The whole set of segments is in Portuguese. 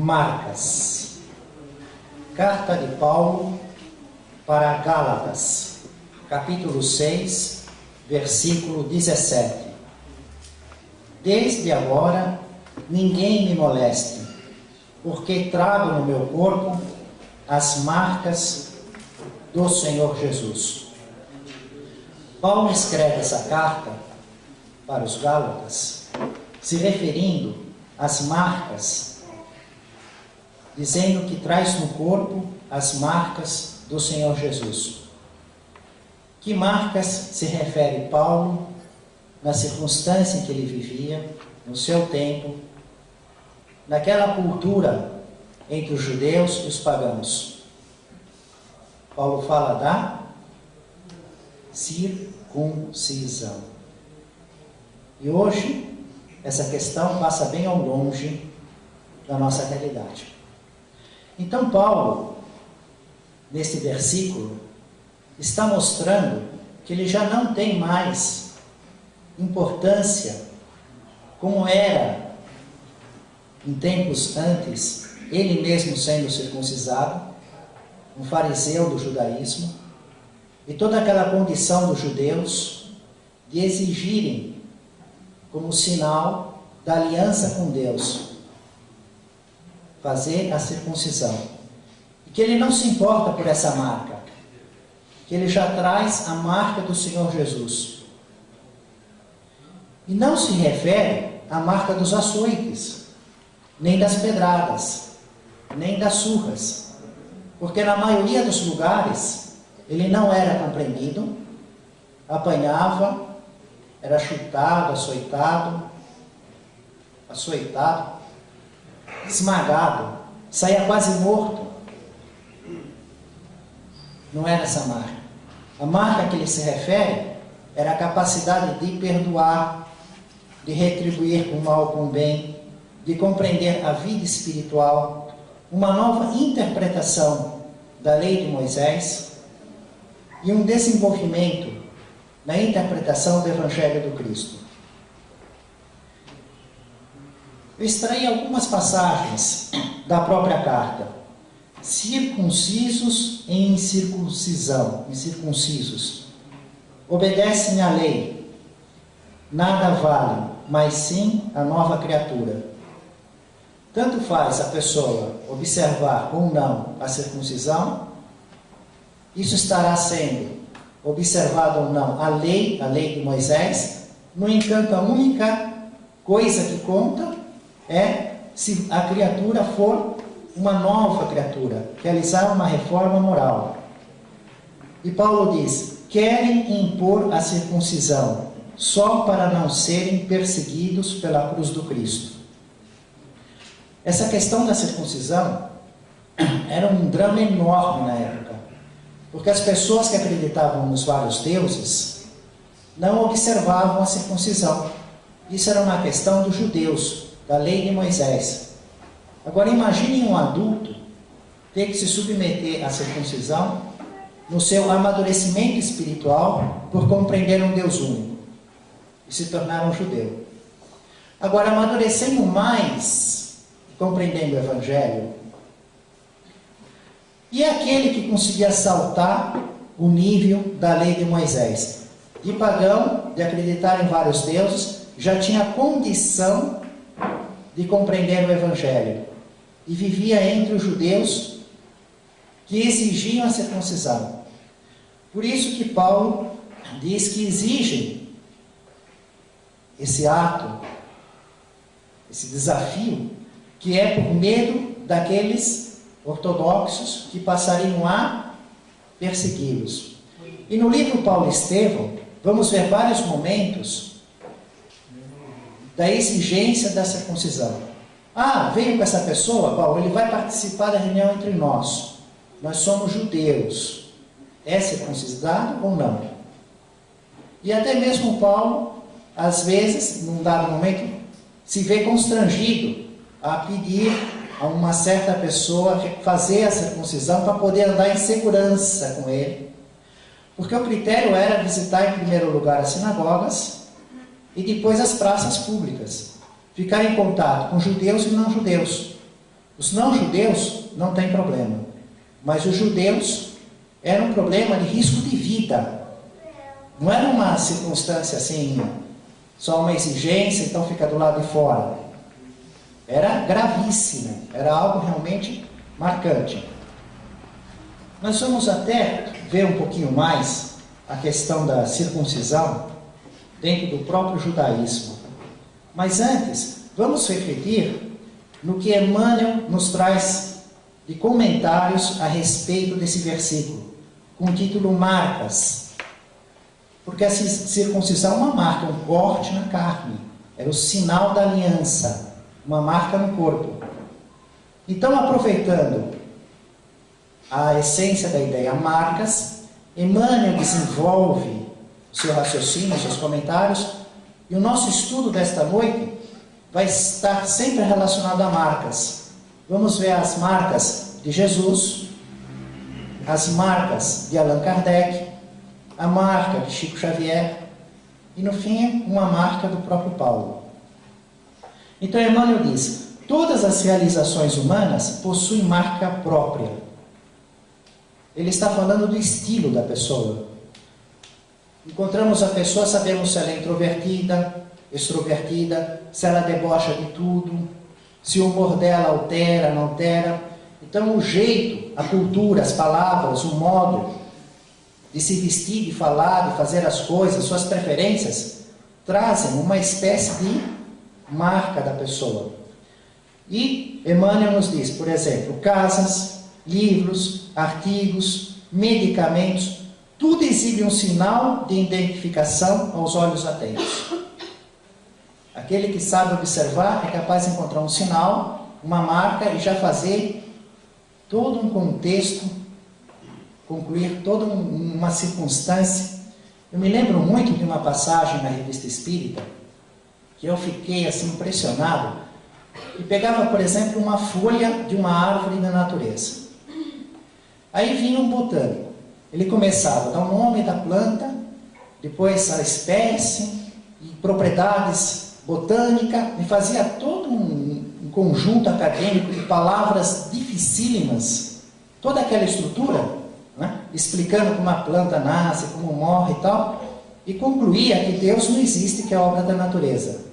Marcas. Carta de Paulo para Gálatas, capítulo 6, versículo 17. Desde agora, ninguém me moleste, porque trago no meu corpo as marcas do Senhor Jesus. Paulo escreve essa carta para os Gálatas, se referindo às marcas, dizendo que traz no corpo as marcas do Senhor Jesus. Que marcas se refere Paulo na circunstância em que ele vivia, no seu tempo, naquela cultura entre os judeus e os pagãos? Paulo fala da circuncisão. E hoje, essa questão passa bem ao longe da nossa realidade. Então, Paulo, nesse versículo, está mostrando que ele já não tem mais importância como era em tempos antes, ele mesmo sendo circuncisado, um fariseu do judaísmo, e toda aquela condição dos judeus de exigirem como sinal da aliança com Deus fazer a circuncisão, e que ele não se importa por essa marca, que ele já traz a marca do Senhor Jesus. E não se refere à marca dos açoites, nem das pedradas, nem das surras, porque na maioria dos lugares ele não era compreendido, apanhava, era chutado, açoitado, esmagado, saía quase morto. Não era essa marca. A marca que ele se refere era a capacidade de perdoar, de retribuir o mal com o bem, de compreender a vida espiritual, uma nova interpretação da lei de Moisés e um desenvolvimento na interpretação do Evangelho do Cristo. Eu extraí algumas passagens da própria carta. Circuncisos em incircuncisão, incircuncisos, obedecem à lei, nada vale, mas sim a nova criatura. Tanto faz a pessoa observar ou não a circuncisão, isso estará sendo observado ou não a lei de Moisés. No entanto, a única coisa que conta é se a criatura for uma nova criatura, realizar uma reforma moral. E Paulo diz: querem impor a circuncisão só para não serem perseguidos pela cruz do Cristo. Essa questão da circuncisão era um drama enorme na época, porque as pessoas que acreditavam nos vários deuses não observavam a circuncisão. Isso era uma questão dos judeus, da lei de Moisés. Agora imagine um adulto ter que se submeter à circuncisão no seu amadurecimento espiritual por compreender um Deus único e se tornar um judeu. Agora, amadurecendo mais, compreendendo o Evangelho, e aquele que conseguia saltar o nível da lei de Moisés, de pagão, de acreditar em vários deuses, já tinha condição de compreender o Evangelho e vivia entre os judeus que exigiam a circuncisão. Por isso que Paulo diz que exigem esse ato, esse desafio, que é por medo daqueles ortodoxos que passariam a persegui-los. E no livro Paulo e Estevão, vamos ver vários momentos da exigência da circuncisão. Veio com essa pessoa, Paulo, ele vai participar da reunião entre nós. Nós somos judeus. É circuncidado ou não? E até mesmo Paulo, às vezes, num dado momento, se vê constrangido a pedir a uma certa pessoa fazer a circuncisão para poder andar em segurança com ele. Porque o critério era visitar em primeiro lugar as sinagogas e depois as praças públicas. Ficar em contato com judeus e não judeus. Os não-judeus não têm problema, mas os judeus era um problema de risco de vida. Não era uma circunstância assim, só uma exigência, então fica do lado de fora. Era gravíssimo, era algo realmente marcante. Nós vamos até ver um pouquinho mais a questão da circuncisão dentro do próprio judaísmo. Mas antes, vamos refletir no que Emmanuel nos traz de comentários a respeito desse versículo, com o título Marcas. Porque a circuncisão é uma marca, um corte na carne. Era o sinal da aliança, uma marca no corpo. Então, aproveitando a essência da ideia marcas, Emmanuel desenvolve o seu raciocínio, os seus comentários, e o nosso estudo desta noite vai estar sempre relacionado a marcas. Vamos ver as marcas de Jesus, as marcas de Allan Kardec, a marca de Chico Xavier e, no fim, uma marca do próprio Paulo. Então, Emmanuel diz: todas as realizações humanas possuem marca própria. Ele está falando do estilo da pessoa. Encontramos a pessoa, sabemos se ela é introvertida, extrovertida, se ela debocha de tudo, se o humor dela altera, não altera. Então, o jeito, a cultura, as palavras, o modo de se vestir, de falar, de fazer as coisas, suas preferências, trazem uma espécie de marca da pessoa. E Emmanuel nos diz, por exemplo, casas, livros, artigos, medicamentos, tudo exibe um sinal de identificação aos olhos atentos. Aquele que sabe observar é capaz de encontrar um sinal, uma marca e já fazer todo um contexto, concluir toda uma circunstância. Eu me lembro muito de uma passagem na Revista Espírita que eu fiquei assim impressionado e pegava, por exemplo, uma folha de uma árvore da natureza. Aí vinha um botânico. Ele começava a dar o nome da planta, depois a espécie e propriedades botânicas, e fazia todo um conjunto acadêmico de palavras dificílimas, toda aquela estrutura, né? Explicando como a planta nasce, como morre e tal, e concluía que Deus não existe, que é obra da natureza.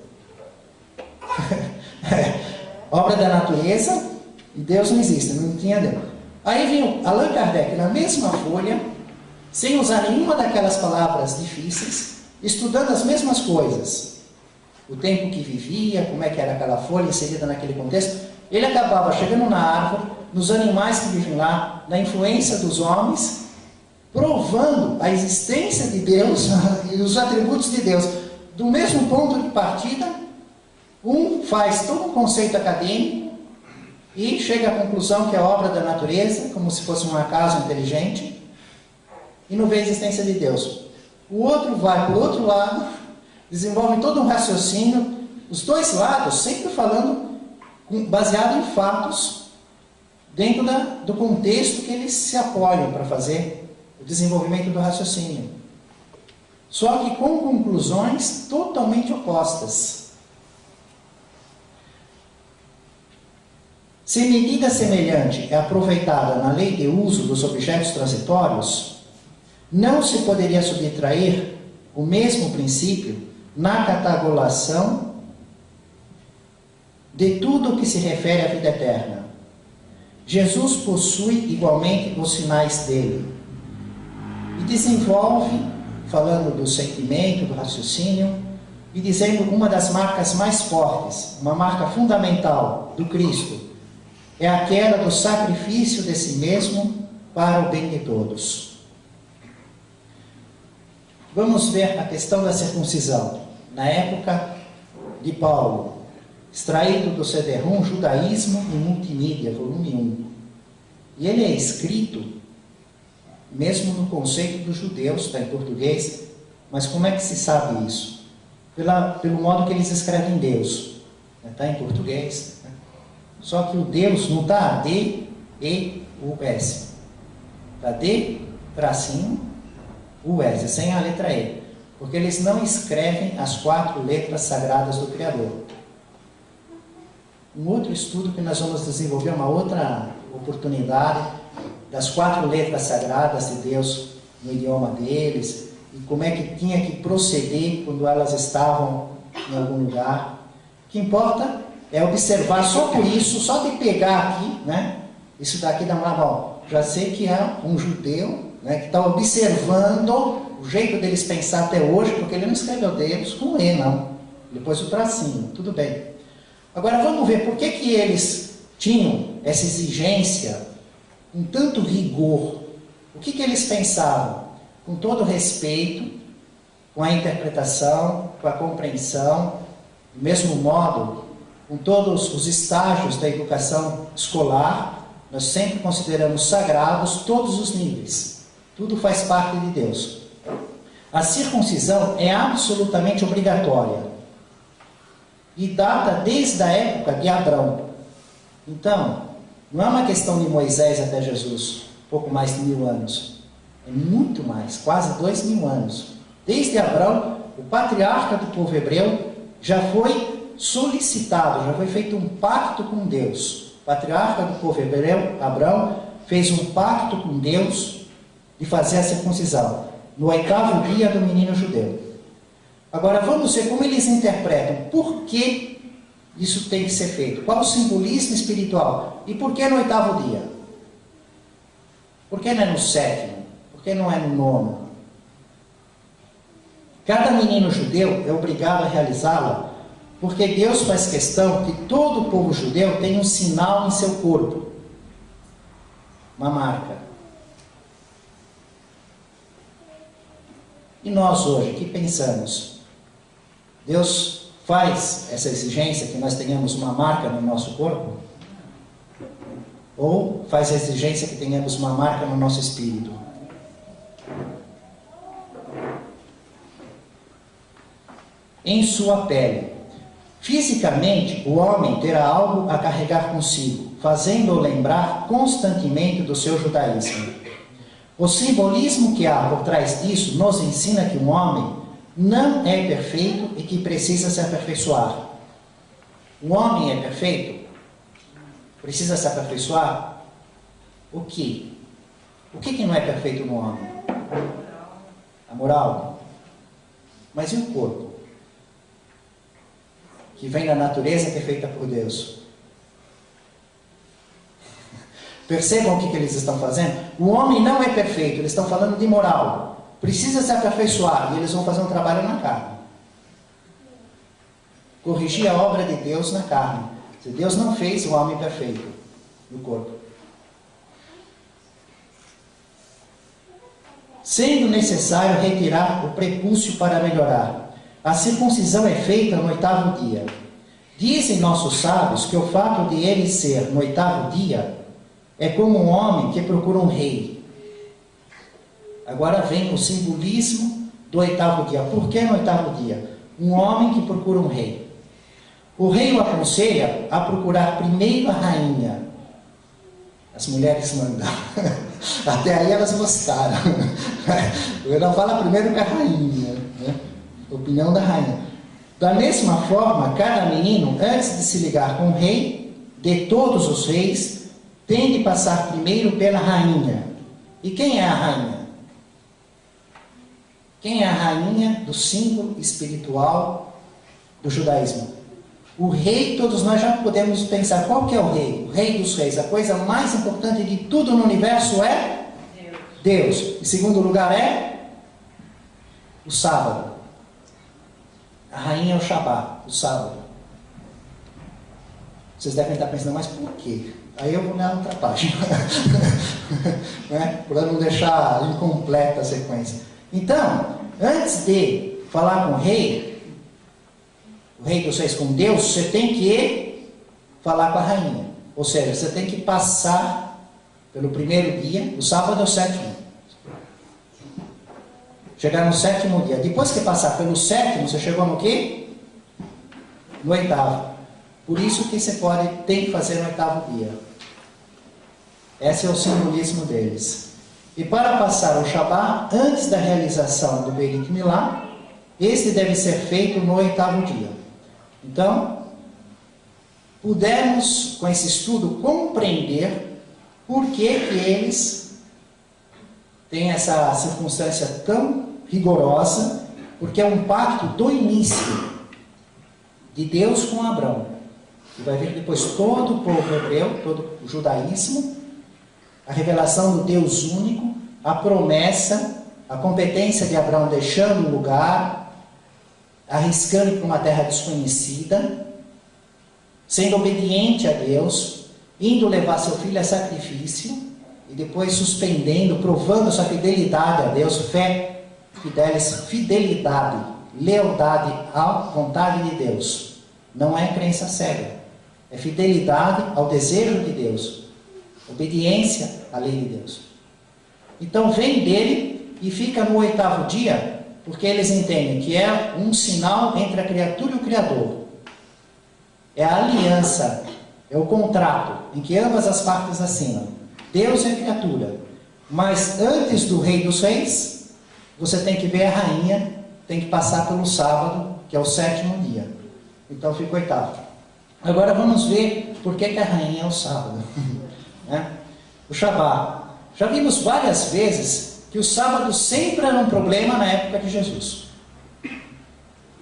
Obra da natureza e Deus não existe, não tinha Deus. Aí vinha Allan Kardec na mesma folha, sem usar nenhuma daquelas palavras difíceis, estudando as mesmas coisas. O tempo que vivia, como é que era aquela folha inserida naquele contexto. Ele acabava chegando na árvore, nos animais que vivem lá, na influência dos homens, provando a existência de Deus e os atributos de Deus. Do mesmo ponto de partida, um faz todo um conceito acadêmico e chega à conclusão que é obra da natureza, como se fosse um acaso inteligente, e não vê a existência de Deus. O outro vai para o outro lado, desenvolve todo um raciocínio, os dois lados sempre falando baseado em fatos, dentro do contexto que eles se apoiam para fazer o desenvolvimento do raciocínio. Só que com conclusões totalmente opostas. Se medida semelhante é aproveitada na lei de uso dos objetos transitórios, não se poderia subtrair o mesmo princípio na catalogação de tudo o que se refere à vida eterna. Jesus possui igualmente os sinais dele e desenvolve, falando do sentimento, do raciocínio, e dizendo uma das marcas mais fortes, uma marca fundamental do Cristo, é aquela do sacrifício de si mesmo para o bem de todos. Vamos ver a questão da circuncisão. Na época de Paulo, extraído do CD-ROM Judaísmo e Multimídia, volume 1. E ele é escrito, mesmo no conceito dos judeus, está em português, mas como é que se sabe isso? Pelo modo que eles escrevem Deus. Está em português. Só que o Deus não está D-E-U-S. Está D, tracinho, U-S, sem a letra E. Porque eles não escrevem as 4 letras sagradas do Criador. um outro estudo que nós vamos desenvolver, uma outra oportunidade, das 4 letras sagradas de Deus no idioma deles, e como é que tinha que proceder quando elas estavam em algum lugar. O que importa é observar só por isso, só de pegar aqui, né? Isso daqui dá uma bom. Já sei que é um judeu, né, que está observando o jeito deles pensar até hoje, porque ele não escreveu deles com E, não. Ele pôs o tracinho, tudo bem. Agora vamos ver por que eles tinham essa exigência com tanto rigor. O que eles pensavam? Com todo respeito, com a interpretação, com a compreensão, do mesmo modo, com todos os estágios da educação escolar, nós sempre consideramos sagrados todos os níveis. Tudo faz parte de Deus. A circuncisão é absolutamente obrigatória e data desde a época de Abrão. Então, não é uma questão de Moisés até Jesus, pouco mais de 1000 anos. É muito mais, quase 2000 anos. Desde Abrão, o patriarca do povo hebreu já foi solicitado, já foi feito um pacto com Deus. O patriarca do povo hebreu, Abrão, fez um pacto com Deus de fazer a circuncisão no 8º dia do menino judeu. Agora vamos ver como eles interpretam. Por que isso tem que ser feito? Qual o simbolismo espiritual? E por que no 8º dia? Por que não é no 7º? Por que não é no 9º? Cada menino judeu é obrigado a realizá-la, porque Deus faz questão que todo o povo judeu tenha um sinal em seu corpo, uma marca. E nós hoje, o que pensamos? Deus faz essa exigência que nós tenhamos uma marca no nosso corpo? Ou faz a exigência que tenhamos uma marca no nosso espírito? Em sua pele. Fisicamente, o homem terá algo a carregar consigo, fazendo-o lembrar constantemente do seu judaísmo. O simbolismo que há por trás disso nos ensina que um homem não é perfeito e que precisa se aperfeiçoar. Um homem é perfeito? Precisa se aperfeiçoar? O que? O que não é perfeito no homem? A moral. Mas e o corpo? Que vem da natureza que é feita por Deus. Percebam o que eles estão fazendo? O homem não é perfeito, eles estão falando de moral. Precisa se aperfeiçoar e eles vão fazer um trabalho na carne. Corrigir a obra de Deus na carne. Se Deus não fez o homem perfeito no corpo. Sendo necessário retirar o prepúcio para melhorar. A circuncisão é feita no 8º dia. Dizem nossos sábios que o fato de ele ser no 8º dia é como um homem que procura um rei. Agora vem o simbolismo do 8º dia. Por que no 8º dia? Um homem que procura um rei. O rei o aconselha a procurar primeiro a rainha. As mulheres mandam. Até aí elas gostaram. Ela fala primeiro com a rainha, né? Opinião da rainha. Da mesma forma, cada menino, antes de se ligar com o rei, de todos os reis, tem de passar primeiro pela rainha. E quem é a rainha? Quem é a rainha do símbolo espiritual do judaísmo? O rei, todos nós já podemos pensar, qual que é o rei? O rei dos reis. A coisa mais importante de tudo no universo é Deus. Em segundo lugar é o sábado. A rainha é o Shabá, o sábado. Vocês devem estar pensando, mas por quê? Aí eu vou ler outra página. Né? Para não deixar incompleta a sequência. Então, antes de falar com o rei dos reis, com Deus, você tem que falar com a rainha. Ou seja, você tem que passar pelo primeiro dia, o sábado é o 7º. Chegar no 7º dia. Depois que passar pelo 7º, você chegou no quê? No 8º. Por isso que você tem que fazer no 8º dia. Esse é o simbolismo deles. E para passar o Shabá, antes da realização do Berit Milá, este deve ser feito no 8º dia. Então, pudemos, com esse estudo, compreender por que eles têm essa circunstância tão rigorosa, porque é um pacto do início de Deus com Abraão. E vai ver depois todo o povo hebreu, todo o judaísmo, a revelação do Deus único, a promessa, a competência de Abraão deixando o lugar, arriscando para uma terra desconhecida, sendo obediente a Deus, indo levar seu filho a sacrifício, e depois suspendendo, provando sua fidelidade a Deus, fé, fidelidade, lealdade à vontade de Deus. Não é crença cega, é fidelidade ao desejo de Deus, obediência à lei de Deus. Então vem dele e fica no 8º dia, porque eles entendem que é um sinal entre a criatura e o Criador. É a aliança, é o contrato em que ambas as partes assinam. Deus e a criatura. Mas antes do Rei dos Reis, você tem que ver a rainha, tem que passar pelo sábado, que é o 7º dia. Então fica o 8º. Agora vamos ver por que a rainha é o sábado. O Shabbat. Já vimos várias vezes que o sábado sempre era um problema na época de Jesus.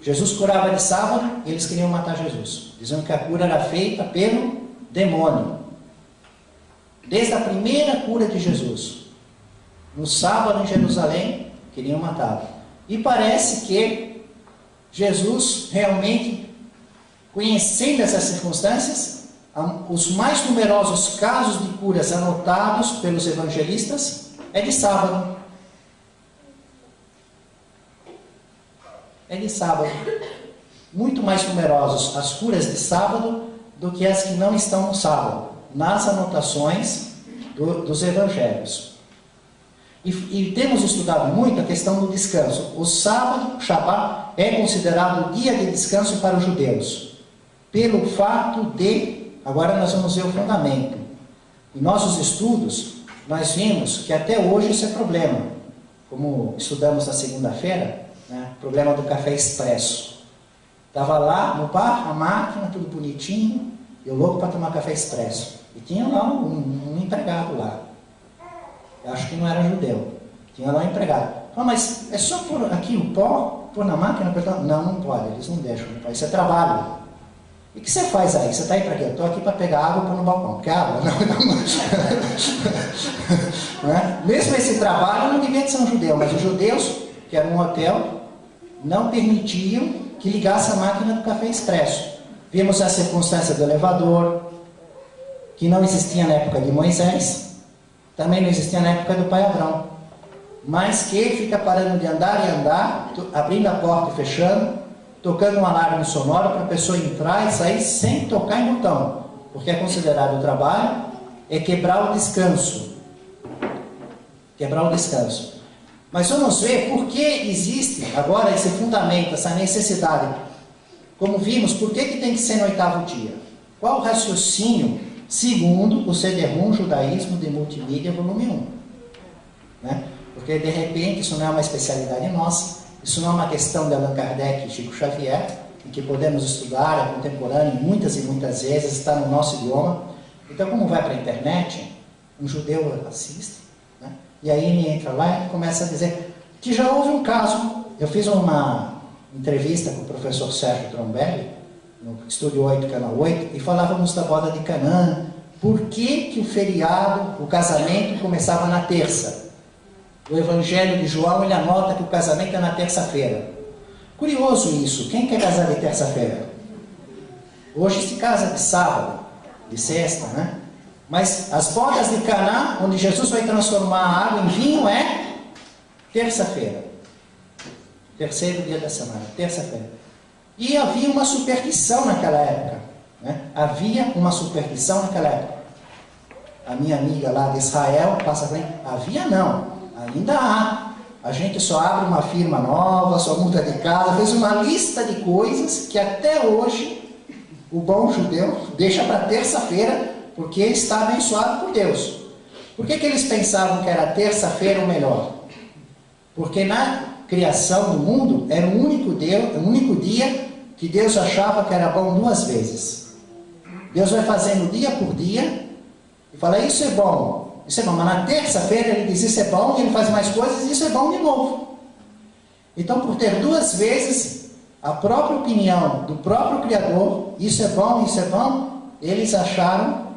Jesus curava de sábado e eles queriam matar Jesus, dizendo que a cura era feita pelo demônio. Desde a primeira cura de Jesus, no sábado em Jerusalém, queriam matá-lo. E parece que Jesus realmente, conhecendo essas circunstâncias, os mais numerosos casos de curas anotados pelos evangelistas é de sábado. É de sábado. Muito mais numerosos as curas de sábado do que as que não estão no sábado, nas anotações dos evangelhos. E temos estudado muito a questão do descanso. O sábado, Shabbat, é considerado o dia de descanso para os judeus, pelo fato de... Agora nós vamos ver o fundamento. Em nossos estudos, nós vimos que até hoje isso é problema. Como estudamos na segunda-feira, problema do café expresso. Estava lá no bar, a máquina, tudo bonitinho, eu louco para tomar café expresso. E tinha lá um empregado lá. Eu acho que não era judeu. Tinha lá um empregado. Mas é só pôr aqui o pó, pôr na máquina? Não, não pode, eles não deixam. Isso é trabalho. E o que você faz aí? Você está aí para quê? Eu estou aqui para pegar água e pôr no balcão. Quer água? Não. Mesmo esse trabalho não devia ser um judeu, mas os judeus, que era um hotel, não permitiam que ligasse a máquina do café expresso. Vimos a circunstância do elevador, que não existia na época de Moisés, também não existia na época do pai Abrão, mas que fica parando de andar e andar, abrindo a porta e fechando, tocando um alarme sonoro para a pessoa entrar e sair sem tocar em botão, porque é considerado o trabalho, é quebrar o descanso. Quebrar o descanso. Mas vamos ver por que existe agora esse fundamento, essa necessidade. Como vimos, por que tem que ser no 8º dia? Qual o raciocínio segundo o CD-ROM Judaísmo de Multimídia, volume 1? Porque de repente isso não é uma especialidade nossa. Isso não é uma questão de Allan Kardec e Chico Xavier, em que podemos estudar, é contemporâneo, muitas e muitas vezes, está no nosso idioma. Então, como vai para a internet, um judeu assiste, e aí ele entra lá e começa a dizer que já houve um caso. Eu fiz uma entrevista com o professor Sérgio Trombelli, no Estúdio 8, Canal 8, e falávamos da boda de Canaã. Por que o feriado, o casamento, começava na terça? O Evangelho de João, ele anota que o casamento é na terça-feira. Curioso isso. Quem quer casar de terça-feira? Hoje se casa de sábado, de sexta, Mas as bodas de Caná, onde Jesus vai transformar a água em vinho, é terça-feira. Terceiro dia da semana, terça-feira. E havia uma superstição naquela época. Havia uma superstição naquela época. A minha amiga lá de Israel passa para mim, havia não. Ainda há. A gente só abre uma firma nova, só muda de casa, fez uma lista de coisas que até hoje o bom judeu deixa para terça-feira, porque está abençoado por Deus. Por que eles pensavam que era terça-feira o melhor? Porque na criação do mundo era o único dia que Deus achava que era bom 2 vezes. Deus vai fazendo dia por dia e fala, isso é bom, mas na terça-feira ele diz, isso é bom, e ele faz mais coisas, e isso é bom de novo. Então, por ter duas vezes a própria opinião do próprio Criador, isso é bom, eles acharam,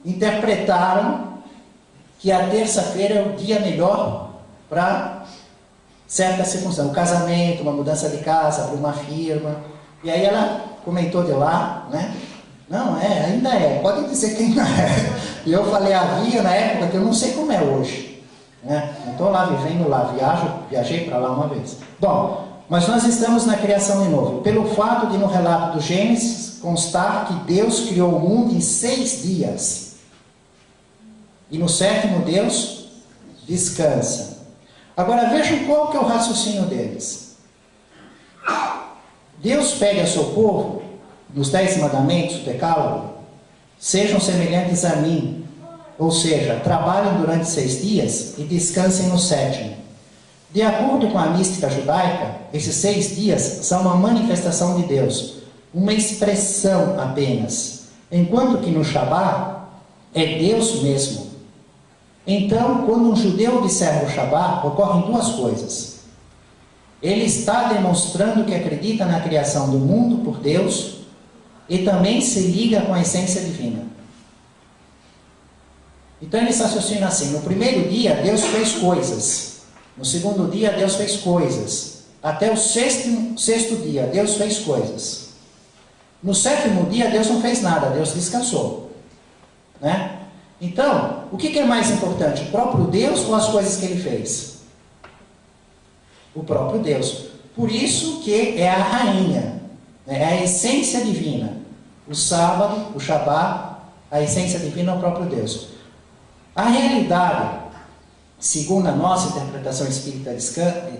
interpretaram que a terça-feira é o dia melhor para certa circunstância, um casamento, uma mudança de casa, abrir uma firma. E aí ela comentou de lá, né? Não, ainda é, pode dizer que ainda é. E eu falei, havia na época que eu não sei como é hoje, né? Não estou lá vivendo lá, viajei para lá uma vez. Bom, mas nós estamos na criação de novo. Pelo fato de no relato do Gênesis constar que Deus criou o mundo em 6 dias. E no 7º Deus descansa. Agora vejam qual que é o raciocínio deles. Deus pede ao seu povo, nos 10 mandamentos, o decálogo, sejam semelhantes a mim, ou seja, trabalhem durante 6 dias e descansem no 7º. De acordo com a mística judaica, esses 6 dias são uma manifestação de Deus, uma expressão apenas, enquanto que no Shabat é Deus mesmo. Então, quando um judeu observa o Shabat, ocorrem 2 coisas. Ele está demonstrando que acredita na criação do mundo por Deus e também se liga com a essência divina. Então ele raciocina assim, no primeiro dia Deus fez coisas, no segundo dia Deus fez coisas, até o sexto dia Deus fez coisas. No 7º dia Deus não fez nada, Deus descansou, né? Então, o que é mais importante, o próprio Deus ou as coisas que ele fez? O próprio Deus. Por isso que é a rainha, é a essência divina. O sábado, o Shabat, a essência divina é o próprio Deus. A realidade, segundo a nossa interpretação espírita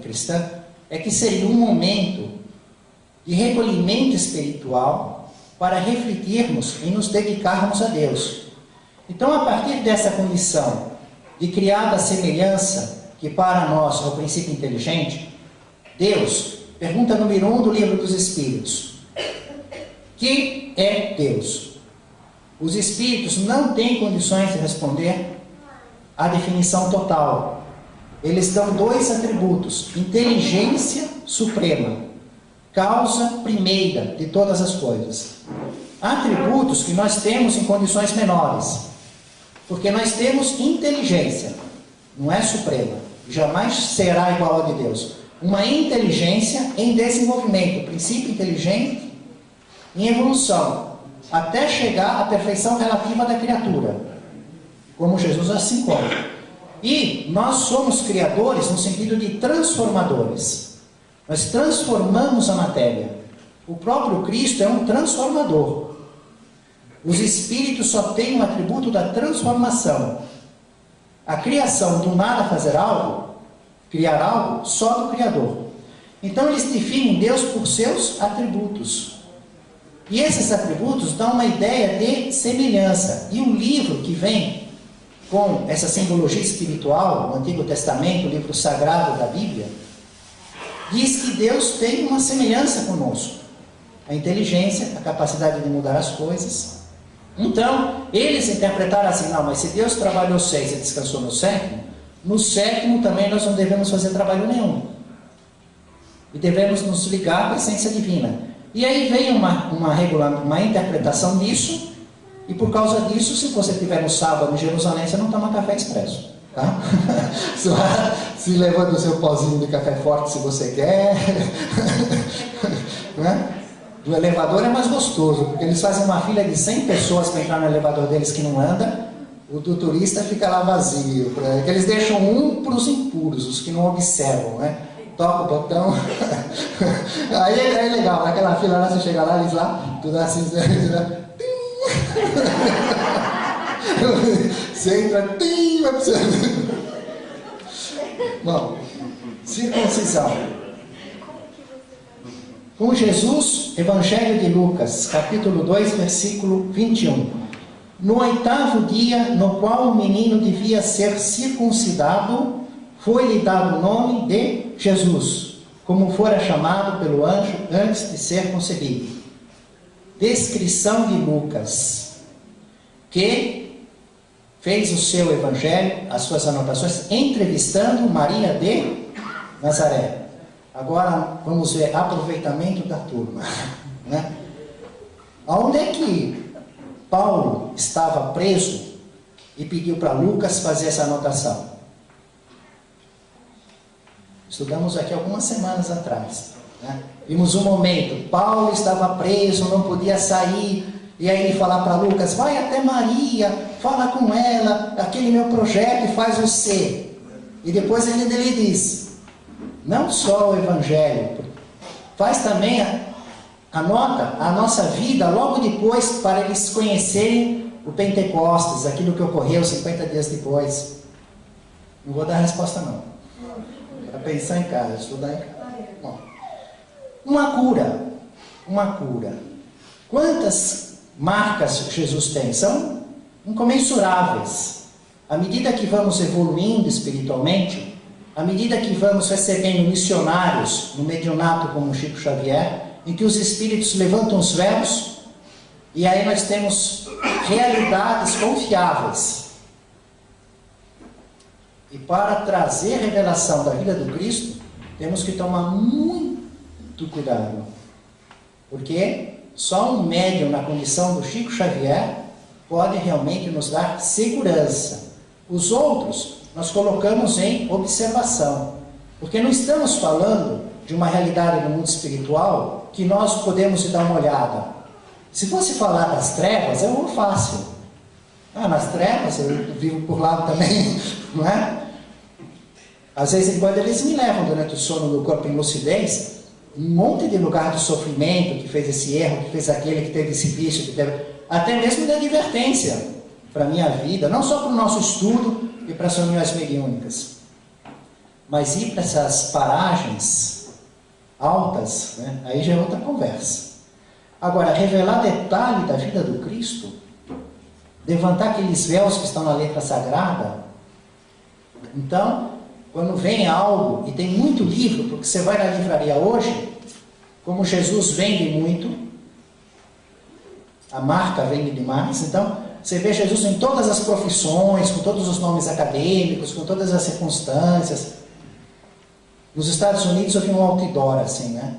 cristã, é que seria um momento de recolhimento espiritual para refletirmos e nos dedicarmos a Deus. Então, a partir dessa condição de criada semelhança, que para nós é o princípio inteligente, Deus, pergunta número 1 do Livro dos Espíritos: quem é Deus? Os Espíritos não têm condições de responder à definição total. Eles dão 2 atributos: inteligência suprema, causa primeira de todas as coisas. Atributos que nós temos em condições menores, porque nós temos inteligência, não é suprema, jamais será igual a de Deus. Uma inteligência em desenvolvimento, princípio inteligente em evolução, até chegar à perfeição relativa da criatura, como Jesus assim encontra. E nós somos criadores no sentido de transformadores. Nós transformamos a matéria. O próprio Cristo é um transformador. Os espíritos só têm o atributo da transformação. A criação do nada fazer algo, criar algo, só do Criador. Então eles definem Deus por seus atributos. E esses atributos dão uma ideia de semelhança. E o livro que vem com essa simbologia espiritual, o Antigo Testamento, o livro sagrado da Bíblia, diz que Deus tem uma semelhança conosco. A inteligência, a capacidade de mudar as coisas. Então, eles interpretaram assim, não, mas se Deus trabalhou 6 e descansou no 7º, no 7º também nós não devemos fazer trabalho nenhum. E devemos nos ligar com a essência divina. E aí vem uma interpretação disso, e por causa disso, se você estiver no sábado em Jerusalém, você não toma café expresso. Tá? Se levanta o seu pozinho de café forte se você quer. Né? Do elevador é mais gostoso, porque eles fazem uma fila de 100 pessoas para entrar no elevador deles que não anda, o do turista fica lá vazio. Eles deixam um para os impuros, os que não observam, né? Toca o botão. Aí é legal, naquela fila lá, você chega lá, eles lá, tudo assim, você entra, vai precisando. Bom, circuncisão. Com Jesus, Evangelho de Lucas, capítulo 2, versículo 21. No 8º dia, no qual o menino devia ser circuncidado, foi-lhe dado o nome de Jesus, como fora chamado pelo anjo antes de ser concebido. Descrição de Lucas. que fez o seu evangelho, as suas anotações, entrevistando Maria de Nazaré. Agora vamos ver aproveitamento da turma, né? Aonde é que Paulo estava preso e pediu para Lucas fazer essa anotação? Estudamos aqui algumas semanas atrás, né? Vimos um momento, Paulo estava preso, não podia sair, e aí ele falar para Lucas, vai até Maria, fala com ela, aquele meu projeto e faz você. E depois ele diz, não só o evangelho, faz também, anota a nossa vida logo depois para eles conhecerem o Pentecostes, aquilo que ocorreu 50 dias depois. Não vou dar resposta não. Para pensar em casa, estudar em casa. Bom, uma cura. Quantas marcas Jesus tem? São incomensuráveis. À medida que vamos evoluindo espiritualmente, à medida que vamos recebendo missionários no mediunato como Chico Xavier, em que os espíritos levantam os véus, e aí nós temos realidades confiáveis. E para trazer revelação da vida do Cristo, temos que tomar muito cuidado. Porque só um médium na condição do Chico Xavier pode realmente nos dar segurança. Os outros nós colocamos em observação. Porque não estamos falando de uma realidade do mundo espiritual que nós podemos ir dar uma olhada. Se fosse falar das trevas, é muito fácil. Nas trevas, eu vivo por lá também, não é? Às vezes, quando eles me levam durante o sono do corpo em lucidez, um monte de lugar de sofrimento, que fez esse erro, que fez aquele, que teve esse vício, que teve... até mesmo de advertência para a minha vida, não só para o nosso estudo e para as reuniões mediúnicas, mas ir para essas paragens altas, né? Aí já é outra conversa. Agora, revelar detalhe da vida do Cristo, levantar aqueles véus que estão na letra sagrada. Então, quando vem algo, e tem muito livro, porque você vai na livraria hoje, como Jesus vende muito, a marca vende demais, então você vê Jesus em todas as profissões, com todos os nomes acadêmicos, com todas as circunstâncias. Nos Estados Unidos eu vi um outdoor assim, né?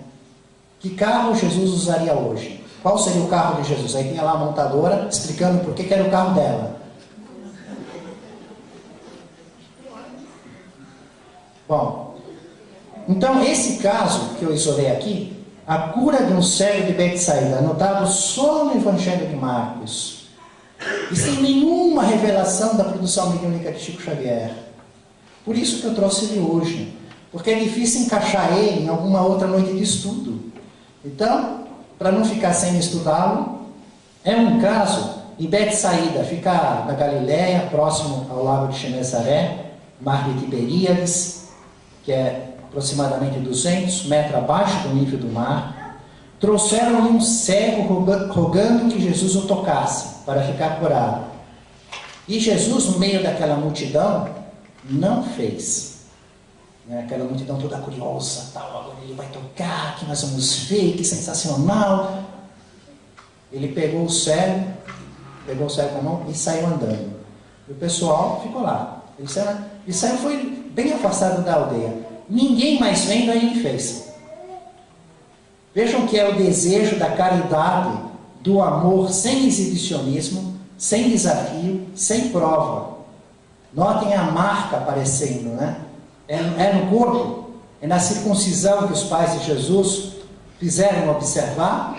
Que carro Jesus usaria hoje? Qual seria o carro de Jesus? Aí tinha lá a montadora explicando por que era o carro dela. Bom, então esse caso que eu isolei aqui, a cura de um cego de Betsaida, anotado só no Evangelho de Marcos, e sem nenhuma revelação da produção mediúnica de Chico Xavier. Por isso que eu trouxe ele hoje, porque é difícil encaixar ele em alguma outra noite de estudo. Então, para não ficar sem estudá-lo, é um caso em Betsaida, fica na Galiléia, próximo ao lago de Genesaré, mar de Tiberíades, que é aproximadamente 200 metros abaixo do nível do mar. Trouxeram-lhe um cego rogando que Jesus o tocasse para ficar curado. E Jesus, no meio daquela multidão, não fez. Aquela multidão toda curiosa, tal, agora ele vai tocar, que nós vamos ver, que sensacional. Ele pegou o cego com a mão e saiu andando. E o pessoal ficou lá. Ele saiu, foi bem afastado da aldeia. Ninguém mais vendo, aí ele fez. Vejam que é o desejo da caridade, do amor sem exibicionismo, sem desafio, sem prova. Notem a marca aparecendo, né? É no corpo, é na circuncisão que os pais de Jesus fizeram observar,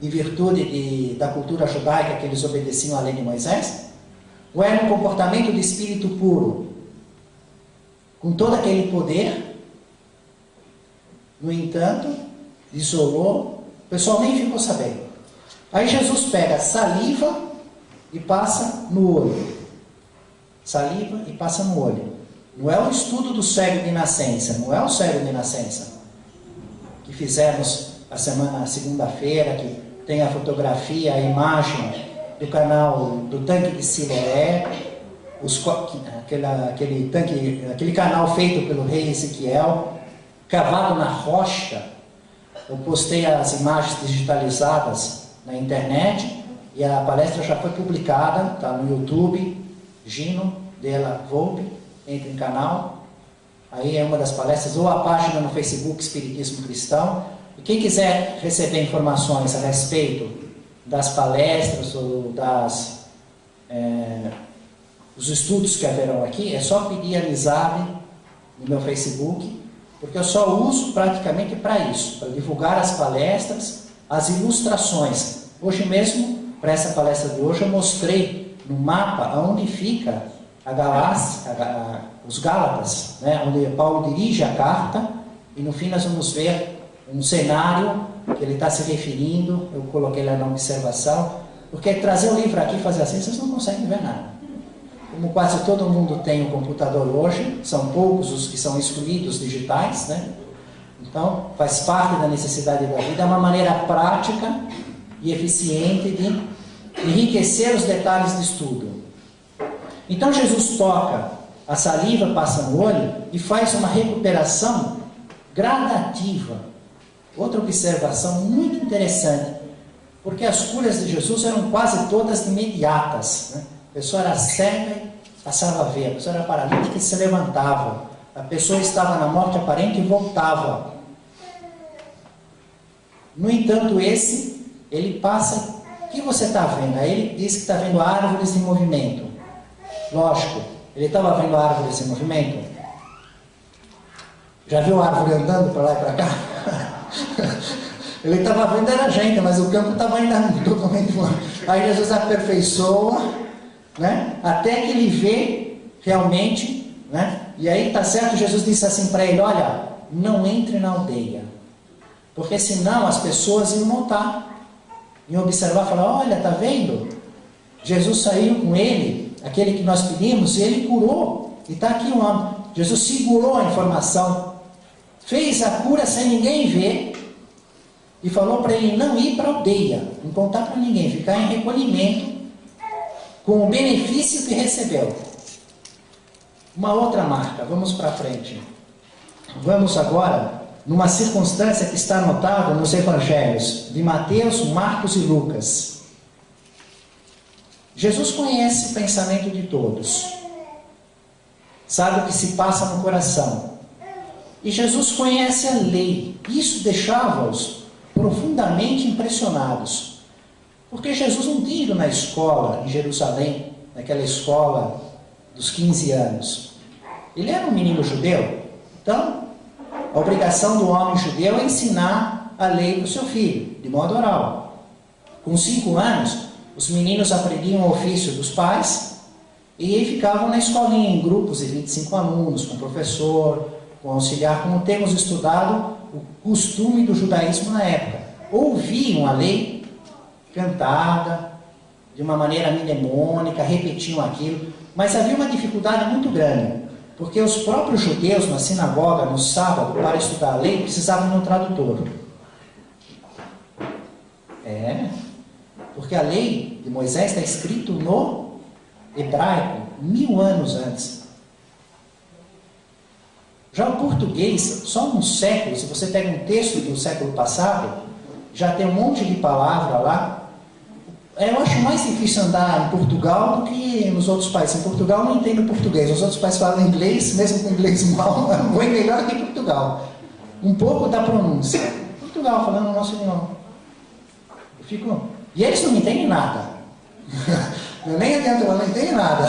em virtude da cultura judaica que eles obedeciam à lei de Moisés? Ou é no comportamento do espírito puro, com todo aquele poder? No entanto, isolou, o pessoal nem ficou sabendo. Aí Jesus pega saliva e passa no olho. Saliva e passa no olho. Não é o estudo do cego de nascença, não é o cego de nascença que fizemos a segunda-feira, que tem a fotografia, a imagem do canal do tanque de Siloé, aquele canal feito pelo rei Ezequiel, cavado na rocha. Eu postei as imagens digitalizadas na internet, e a palestra já foi publicada, está no YouTube, Gino Della Volpe, entre em canal, aí é uma das palestras, ou a página no Facebook Espiritismo Cristão. E quem quiser receber informações a respeito das palestras ou os estudos que haverão aqui, é só pedir a Lisabe no meu Facebook, porque eu só uso praticamente para isso, para divulgar as palestras, as ilustrações. Hoje mesmo, para essa palestra de hoje, eu mostrei no mapa onde fica a galáxia, os Gálatas, né, onde Paulo dirige a carta, e no fim nós vamos ver um cenário que ele está se referindo. Eu coloquei lá na observação, porque trazer o livro aqui e fazer assim, vocês não conseguem ver nada. Como quase todo mundo tem um computador hoje, são poucos os que são excluídos digitais, né? Então, faz parte da necessidade da vida, é uma maneira prática e eficiente de enriquecer os detalhes de estudo. Então, Jesus toca a saliva, passa no olho e faz uma recuperação gradativa. Outra observação muito interessante, porque as curas de Jesus eram quase todas imediatas, né? A pessoa era cega e passava a ver, a pessoa era paralítica e se levantava, a pessoa estava na morte aparente e voltava. No entanto, ele passa, o que você está vendo? Aí ele diz que está vendo árvores em movimento. Lógico, ele estava vendo árvores em movimento? Já viu a árvore andando para lá e para cá? Ele estava vendo era gente, mas o campo estava ainda totalmente fora. Aí Jesus aperfeiçoa, né? Até que ele vê realmente, né? E aí está certo, Jesus disse assim para ele: olha, não entre na aldeia, porque senão as pessoas iam notar, iam observar e falar: olha, está vendo? Jesus saiu com ele, aquele que nós pedimos, e ele curou, e está aqui um homem. Jesus segurou a informação, fez a cura sem ninguém ver, e falou para ele não ir para a aldeia, não contar para ninguém, ficar em recolhimento, com o benefício que recebeu. Uma outra marca, vamos para frente. Vamos agora numa circunstância que está anotada nos evangelhos de Mateus, Marcos e Lucas. Jesus conhece o pensamento de todos, sabe o que se passa no coração, e Jesus conhece a lei. Isso deixava-os profundamente impressionados, porque Jesus não tinha ido na escola em Jerusalém, naquela escola dos 15 anos. Ele era um menino judeu, então a obrigação do homem judeu é ensinar a lei para o seu filho, de modo oral. Com 5 anos, os meninos aprendiam o ofício dos pais e ficavam na escolinha em grupos de 25 alunos, com professor, com auxiliar, como temos estudado o costume do judaísmo na época. Ouviam a lei cantada, de uma maneira mnemônica, repetiam aquilo, mas havia uma dificuldade muito grande, porque os próprios judeus na sinagoga, no sábado, para estudar a lei, precisavam de um tradutor. Porque a lei de Moisés está escrito no hebraico 1000 anos antes. Já o português, só um século, se você pega um texto do século passado, já tem um monte de palavra lá. Eu acho mais difícil andar em Portugal do que nos outros países. Em Portugal eu não entendo português, os outros países falam inglês, mesmo com inglês mal, vou melhor que Portugal. Um pouco da pronúncia. Portugal falando o nosso idioma. E eles não entendem nada. Eu nem adianta, eu não entendo nada.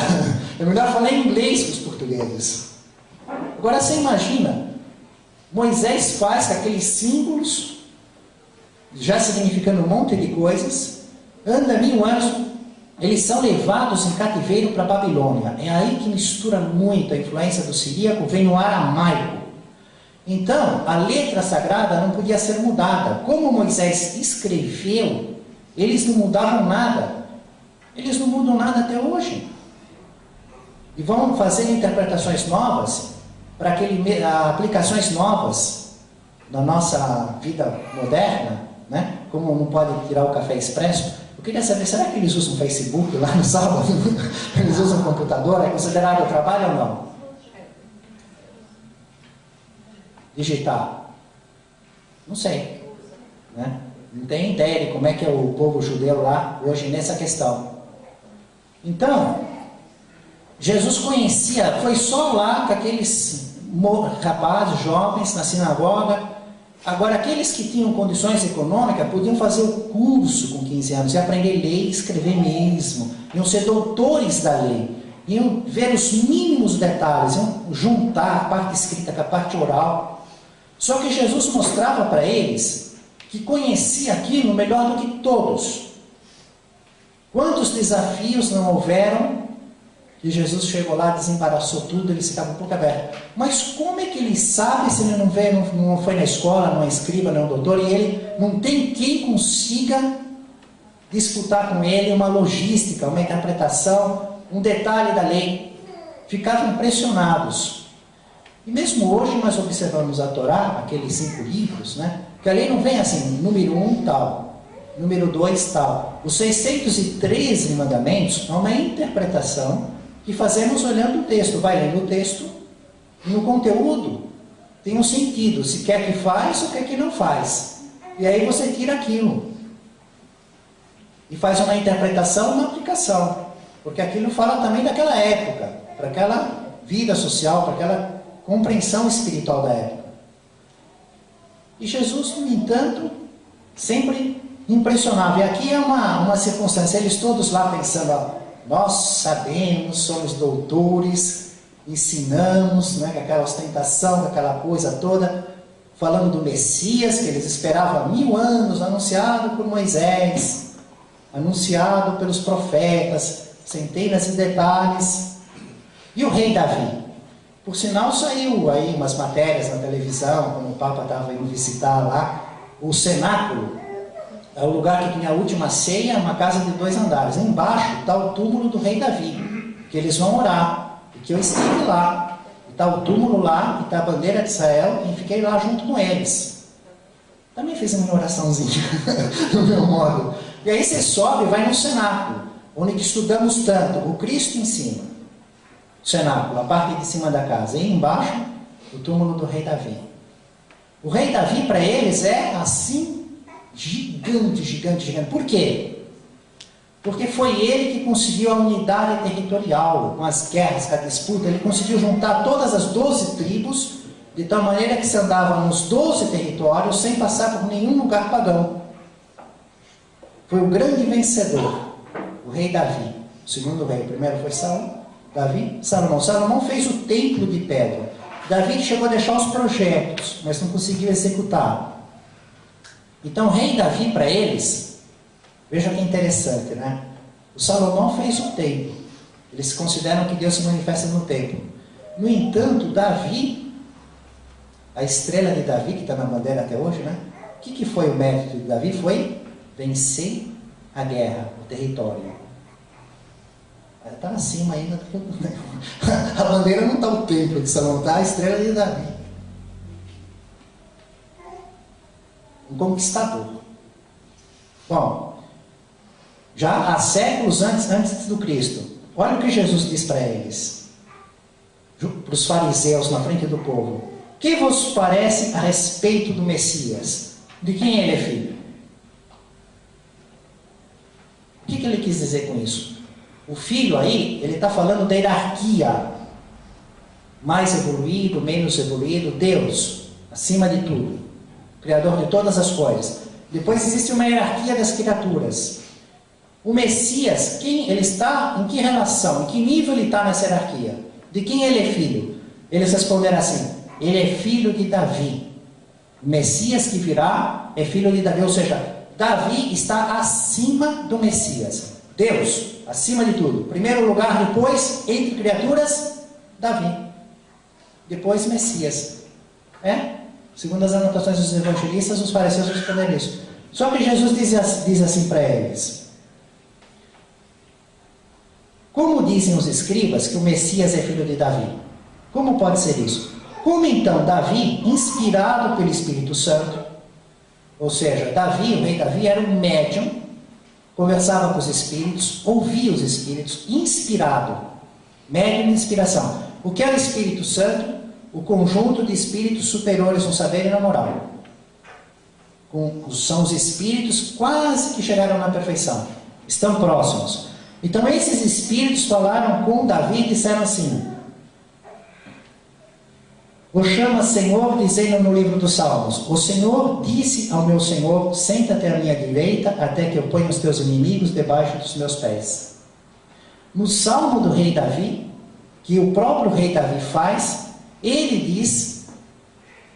É melhor falar inglês com os portugueses. Agora você imagina, Moisés faz com aqueles símbolos, já significando um monte de coisas, anda 1000 anos, eles são levados em cativeiro para a Babilônia. É aí que mistura muito a influência do siríaco, vem no aramaico. Então, a letra sagrada não podia ser mudada. Como Moisés escreveu, eles não mudavam nada. Eles não mudam nada até hoje. E vão fazer interpretações novas, para aplicações novas na nossa vida moderna, né? Como não pode tirar o café expresso. Eu queria saber, será que eles usam Facebook lá no sábado? Eles usam computador? É considerado trabalho ou não? Digitar? Não sei, né? Não tem ideia de como é que é o povo judeu lá hoje nessa questão. Então, Jesus conhecia, foi só lá com aqueles rapazes, jovens, na sinagoga. Agora, aqueles que tinham condições econômicas podiam fazer o curso com 15 anos e aprender a ler e escrever mesmo. Iam ser doutores da lei. Iam ver os mínimos detalhes, iam juntar a parte escrita com a parte oral. Só que Jesus mostrava para eles que conhecia aquilo melhor do que todos. Quantos desafios não houveram que Jesus chegou lá, desembaraçou tudo, eles ficavam com a boca aberta. Mas como é que ele sabe se ele não veio, não foi na escola, não é escriba, não é doutor, e ele não tem quem consiga disputar com ele uma logística, uma interpretação, um detalhe da lei? Ficavam impressionados. E mesmo hoje nós observamos a Torá, aqueles 5 livros, né? Que a lei não vem assim, número 1 tal, número 2 tal. Os 613 mandamentos é uma interpretação que fazemos olhando o texto. Vai lendo o texto e no conteúdo tem um sentido, se quer que faz ou quer que não faz. E aí você tira aquilo e faz uma interpretação, uma aplicação, porque aquilo fala também daquela época, para aquela vida social, para aquela compreensão espiritual da época. E Jesus, no entanto, sempre impressionava. E aqui é uma circunstância, eles todos lá pensando, ó, nós sabemos, somos doutores, ensinamos, né, com aquela ostentação, com aquela coisa toda, falando do Messias, que eles esperavam há 1000 anos, anunciado por Moisés, anunciado pelos profetas, centenas de detalhes. E o rei Davi? Por sinal, saiu aí umas matérias na televisão, quando o Papa estava indo visitar lá, o cenáculo. É o lugar que tinha a última ceia, uma casa de 2 andares. Embaixo está o túmulo do rei Davi, que eles vão orar. E que eu estive lá. Está o túmulo lá, e está a bandeira de Israel, e fiquei lá junto com eles. Também fiz a minha oraçãozinha, do meu modo. E aí você sobe e vai no cenáculo, onde estudamos tanto, o Cristo em cima. O cenáculo, a parte de cima da casa. E embaixo, o túmulo do rei Davi. O rei Davi, para eles, é assim, gigante, gigante, gigante. Por quê? Porque foi ele que conseguiu a unidade territorial, com as guerras, com a disputa. Ele conseguiu juntar todas as 12 tribos, de tal maneira que se andava nos 12 territórios, sem passar por nenhum lugar pagão. Foi o grande vencedor, o rei Davi. O segundo rei, o primeiro foi Salomão. Salomão fez o templo de pedra. Davi chegou a deixar os projetos, mas não conseguiu executar. Então, o rei Davi, para eles, veja que interessante, né? O Salomão fez o templo. Eles consideram que Deus se manifesta no templo. No entanto, Davi, a estrela de Davi, que está na bandeira até hoje, né? O que foi o mérito de Davi? Foi vencer a guerra, o território. Está acima ainda. A bandeira não está o templo de Salomão, está a estrela de Davi. Um conquistador. Bom, já há séculos antes do Cristo, olha o que Jesus diz para eles, para os fariseus na frente do povo. Que vos parece a respeito do Messias? De quem ele é filho? O que ele quis dizer com isso? O filho aí, ele está falando da hierarquia. Mais evoluído, menos evoluído, Deus, acima de tudo. Criador de todas as coisas. Depois existe uma hierarquia das criaturas. O Messias, quem ele está, em que relação, em que nível ele está nessa hierarquia? De quem ele é filho? Eles responderam assim, ele é filho de Davi. O Messias que virá é filho de Davi, ou seja, Davi está acima do Messias. Deus, acima de tudo. Primeiro lugar, depois, entre criaturas, Davi. Depois, Messias. Segundo as anotações dos evangelistas, os fariseus responderam isso. Só que Jesus diz assim para eles. Como dizem os escribas que o Messias é filho de Davi? Como pode ser isso? Como então Davi, inspirado pelo Espírito Santo, ou seja, Davi, o rei Davi, era um médium, conversava com os espíritos, ouvia os espíritos, inspirado, médium de inspiração. O que era o Espírito Santo? O conjunto de espíritos superiores no saber e na moral. são os espíritos quase que chegaram na perfeição, estão próximos. Então esses espíritos falaram com Davi e disseram assim: o chama Senhor, dizendo no livro dos Salmos: o Senhor disse ao meu Senhor: senta-te à minha direita, até que eu ponha os teus inimigos debaixo dos meus pés. No Salmo do rei Davi, que o próprio rei Davi faz, ele diz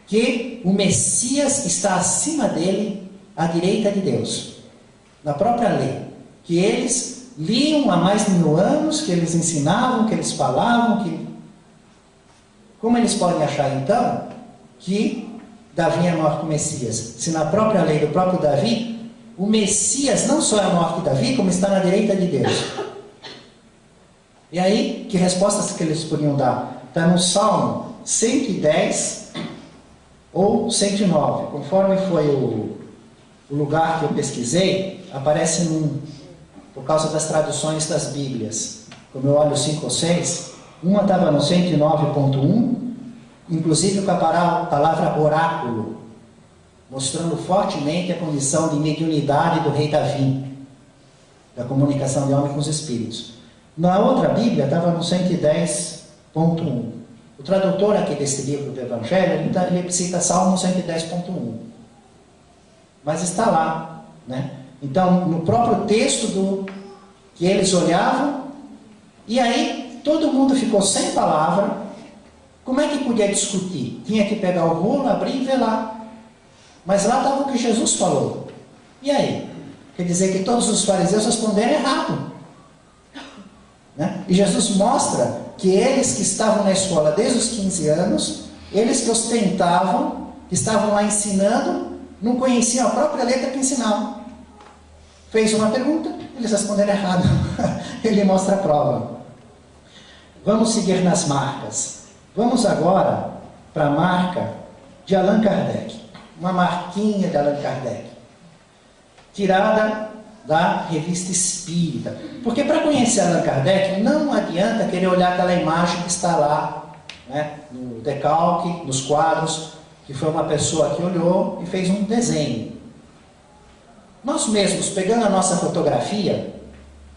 que o Messias está acima dele, à direita de Deus, na própria lei, que eles liam há mais de 1000 anos, que eles ensinavam, que eles falavam, que... Como eles podem achar então que Davi é maior que o Messias? Se na própria lei do próprio Davi, o Messias não só é maior que Davi, como está na direita de Deus. E aí, que respostas que eles podiam dar? Está no Salmo 110 ou 109, conforme foi o lugar que eu pesquisei, aparece por causa das traduções das Bíblias. Como eu olho 5 ou 6, uma estava no 109.1, inclusive com a palavra oráculo, mostrando fortemente a condição de mediunidade do rei Davi, da comunicação de homem com os espíritos. Na outra Bíblia estava no 110.1. O tradutor aqui desse livro do Evangelho, ele cita Salmo 110.1. Mas está lá, né? Então, no próprio texto que eles olhavam, e aí todo mundo ficou sem palavra. Como é que podia discutir? Tinha que pegar o rolo, abrir e ver lá. Mas lá estava o que Jesus falou. E aí? Quer dizer que todos os fariseus responderam errado. Né? E Jesus mostra que eles que estavam na escola desde os 15 anos, eles que ostentavam, que estavam lá ensinando, não conheciam a própria letra que ensinavam. Fez uma pergunta, eles responderam errado. Ele mostra a prova. Vamos seguir nas marcas. Vamos agora para a marca de Allan Kardec. Uma marquinha de Allan Kardec, tirada da Revista Espírita. Porque para conhecer Allan Kardec, não adianta querer olhar aquela imagem que está lá, né, no decalque, nos quadros, que foi uma pessoa que olhou e fez um desenho. Nós mesmos, pegando a nossa fotografia,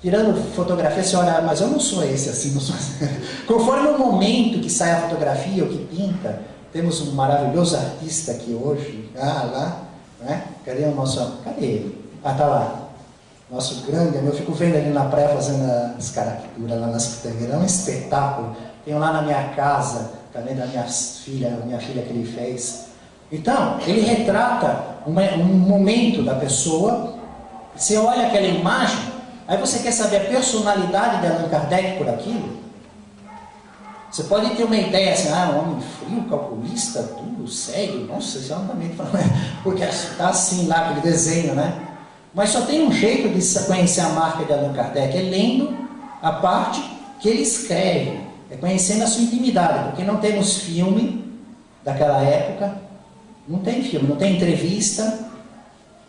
tirando fotografia, você olha, mas eu não sou esse assim, não sou assim. Conforme o momento que sai a fotografia, ou que pinta, temos um maravilhoso artista aqui hoje, lá, né? Cadê o nosso... Cadê ele? Ah, tá lá. Nosso grande, eu fico vendo ele na praia fazendo as caracaturas lá nas pitangeiras, é um espetáculo. Tenho lá na minha casa, também da minha filha que ele fez. Então, ele retrata um momento da pessoa. Você olha aquela imagem, aí você quer saber a personalidade de Allan Kardec por aquilo. Você pode ter uma ideia assim, um homem frio, calculista, duro, sério, nossa, isso é um momento, porque está assim lá, aquele desenho, né? Mas só tem um jeito de conhecer a marca de Allan Kardec, é lendo a parte que ele escreve, é conhecendo a sua intimidade, porque não temos filme daquela época, não tem filme, não tem entrevista,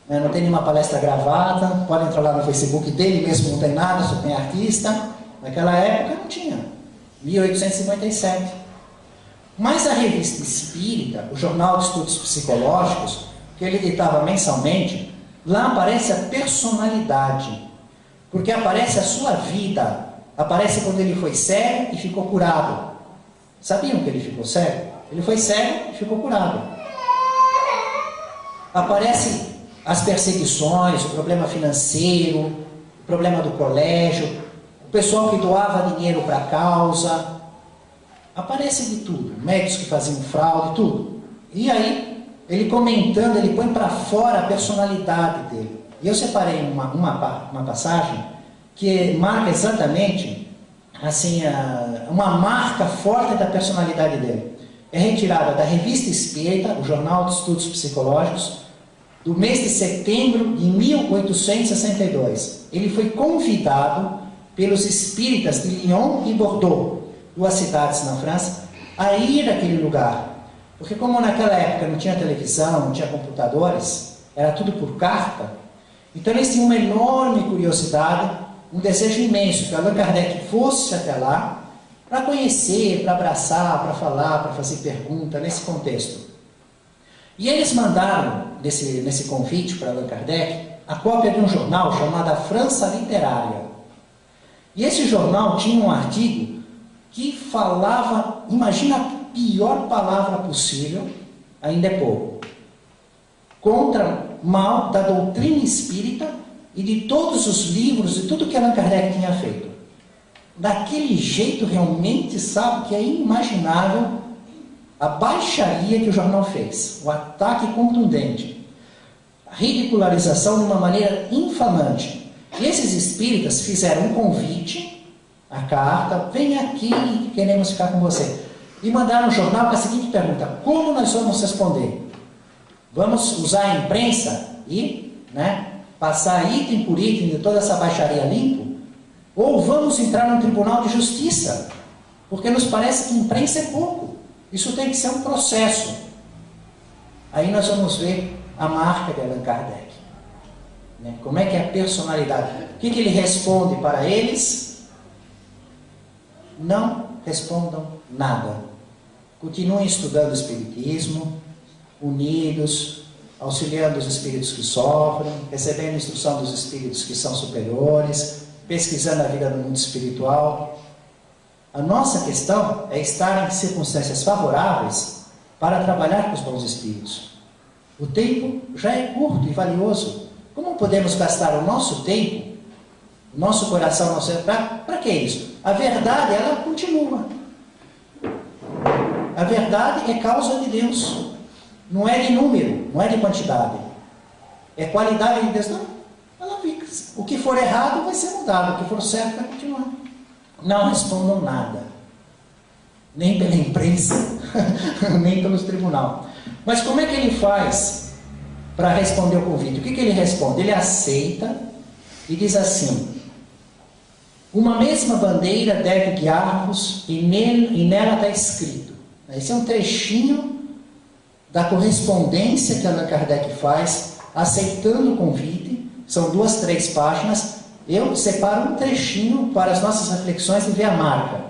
né, não tem nenhuma palestra gravada, pode entrar lá no Facebook dele mesmo, não tem nada, só tem artista. Naquela época não tinha, 1857. Mas a Revista Espírita, o Jornal de Estudos Psicológicos, que ele editava mensalmente, lá aparece a personalidade, porque aparece a sua vida, aparece quando ele foi cego e ficou curado. Sabiam que ele ficou cego? Ele foi cego e ficou curado. Aparece as perseguições, o problema financeiro, o problema do colégio, o pessoal que doava dinheiro para a causa. Aparece de tudo, médicos que faziam fraude, tudo. E aí, ele comentando, ele põe para fora a personalidade dele. E eu separei uma passagem que marca exatamente assim, uma marca forte da personalidade dele. É retirada da Revista Espírita, o Jornal de Estudos Psicológicos, do mês de setembro de 1862. Ele foi convidado pelos espíritas de Lyon e Bordeaux, 2 cidades na França, a ir àquele lugar. Porque como naquela época não tinha televisão, não tinha computadores, era tudo por carta, então eles tinham uma enorme curiosidade, um desejo imenso que Allan Kardec fosse até lá, para conhecer, para abraçar, para falar, para fazer pergunta, nesse contexto. E eles mandaram nesse convite para Allan Kardec a cópia de um jornal chamado A França Literária. E esse jornal tinha um artigo que falava, imagina a pior palavra possível, ainda é pouco, contra mal da doutrina espírita e de todos os livros e tudo que Allan Kardec tinha feito. Daquele jeito realmente, sabe, que é inimaginável a baixaria que o jornal fez, o ataque contundente, a ridicularização de uma maneira infamante. E esses espíritas fizeram um convite, a carta, vem aqui, queremos ficar com você. E mandaram o jornal com a seguinte pergunta: como nós vamos responder? Vamos usar a imprensa e passar item por item de toda essa baixaria limpo? Ou vamos entrar no Tribunal de Justiça? Porque nos parece que imprensa é pouco. Isso tem que ser um processo. Aí nós vamos ver a marca de Allan Kardec. Como é que é a personalidade? O que ele responde para eles? Não respondam nada. Continuem estudando o Espiritismo, unidos, auxiliando os espíritos que sofrem, recebendo instrução dos espíritos que são superiores, pesquisando a vida no mundo espiritual. A nossa questão é estar em circunstâncias favoráveis para trabalhar com os bons espíritos. O tempo já é curto e valioso. Como podemos gastar o nosso tempo, o nosso coração, para que isso? A verdade, ela continua. A verdade é causa de Deus. Não é de número, não é de quantidade. É qualidade de Deus. Não, ela fica. O que for errado vai ser mudado, o que for certo vai continuar. Não respondam nada. Nem pela imprensa, nem pelos tribunais. Mas como é que ele faz para responder o convite? O que ele responde? Ele aceita e diz assim: uma mesma bandeira deve guiar-vos e nela está escrito. Esse é um trechinho da correspondência que Allan Kardec faz, aceitando o convite. São 2, 3 páginas. Eu separo um trechinho para as nossas reflexões e ver a marca.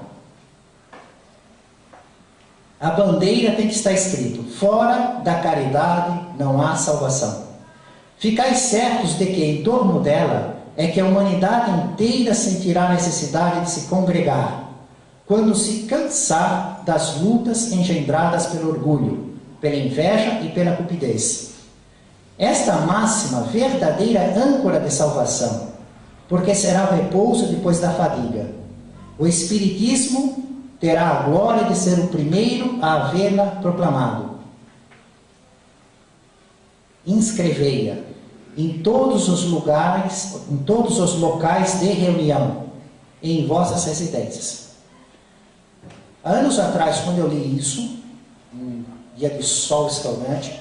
A bandeira tem que estar escrito: fora da caridade não há salvação. Ficais certos de que em torno dela é que a humanidade inteira sentirá a necessidade de se congregar, quando se cansar das lutas engendradas pelo orgulho, pela inveja e pela cupidez. Esta máxima, verdadeira âncora de salvação, porque será o repouso depois da fadiga. O Espiritismo terá a glória de ser o primeiro a havê-la proclamado. Inscrevei-a em todos os lugares, em todos os locais de reunião, em vossas residências. Há anos atrás, quando eu li isso, um dia de sol escaldante,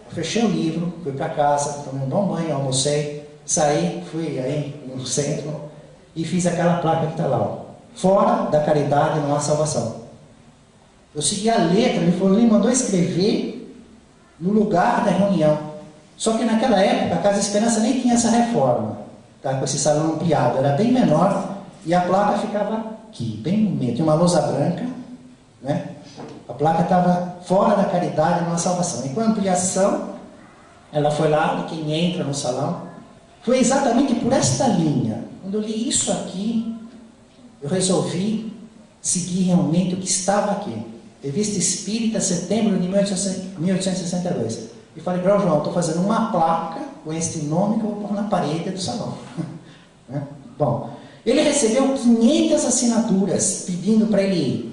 eu fechei o livro, fui para casa, tomei um bom banho, almocei, saí, fui aí no centro e fiz aquela placa que está lá, ó: fora da caridade não há salvação. Eu segui a letra, ele mandou escrever no lugar da reunião. Só que naquela época a Casa Esperança nem tinha essa reforma, tá? Com esse salão ampliado, era bem menor e a placa ficava aqui, bem no meio, tinha uma lousa branca, né? A placa estava fora da caridade não há salvação. E com a ampliação, ela foi lá, de quem entra no salão, foi exatamente por esta linha. Quando eu li isso aqui, eu resolvi seguir realmente o que estava aqui. Revista Espírita, setembro de 1862. E falei para o João: estou fazendo uma placa com este nome que eu vou pôr na parede do salão. Bom, ele recebeu 500 assinaturas pedindo para ele ir.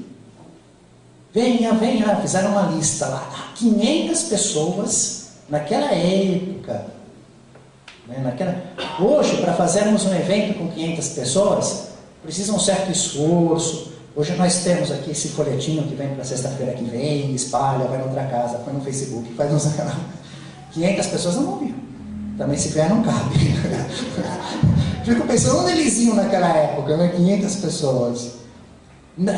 Venha, venha, fizeram uma lista lá. 500 pessoas naquela época. Hoje, para fazermos um evento com 500 pessoas, precisa um certo esforço. Hoje nós temos aqui esse folhetinho que vem para sexta-feira que vem, espalha, vai na outra casa, põe no Facebook, faz uns... 500 pessoas não vão vir. Também se vier não cabe. Fico pensando onde eles iam naquela época, 500 pessoas.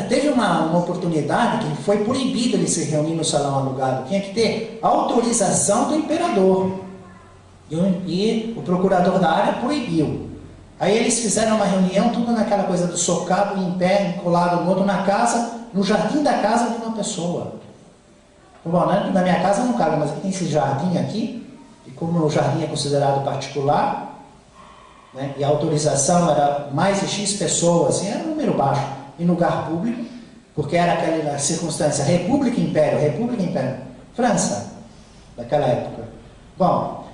Teve uma oportunidade que foi proibido ele se reunir no salão alugado. Tinha que ter autorização do imperador. E o procurador da área proibiu. Aí eles fizeram uma reunião, tudo naquela coisa do socado em pé, colado no outro, na casa, no jardim da casa de uma pessoa. Bom, na minha casa não cabe, mas tem esse jardim aqui, e como o jardim é considerado particular, né, e a autorização era mais de X pessoas, assim, era um número baixo, em lugar público, porque era aquela circunstância, República Império, França, daquela época. Bom,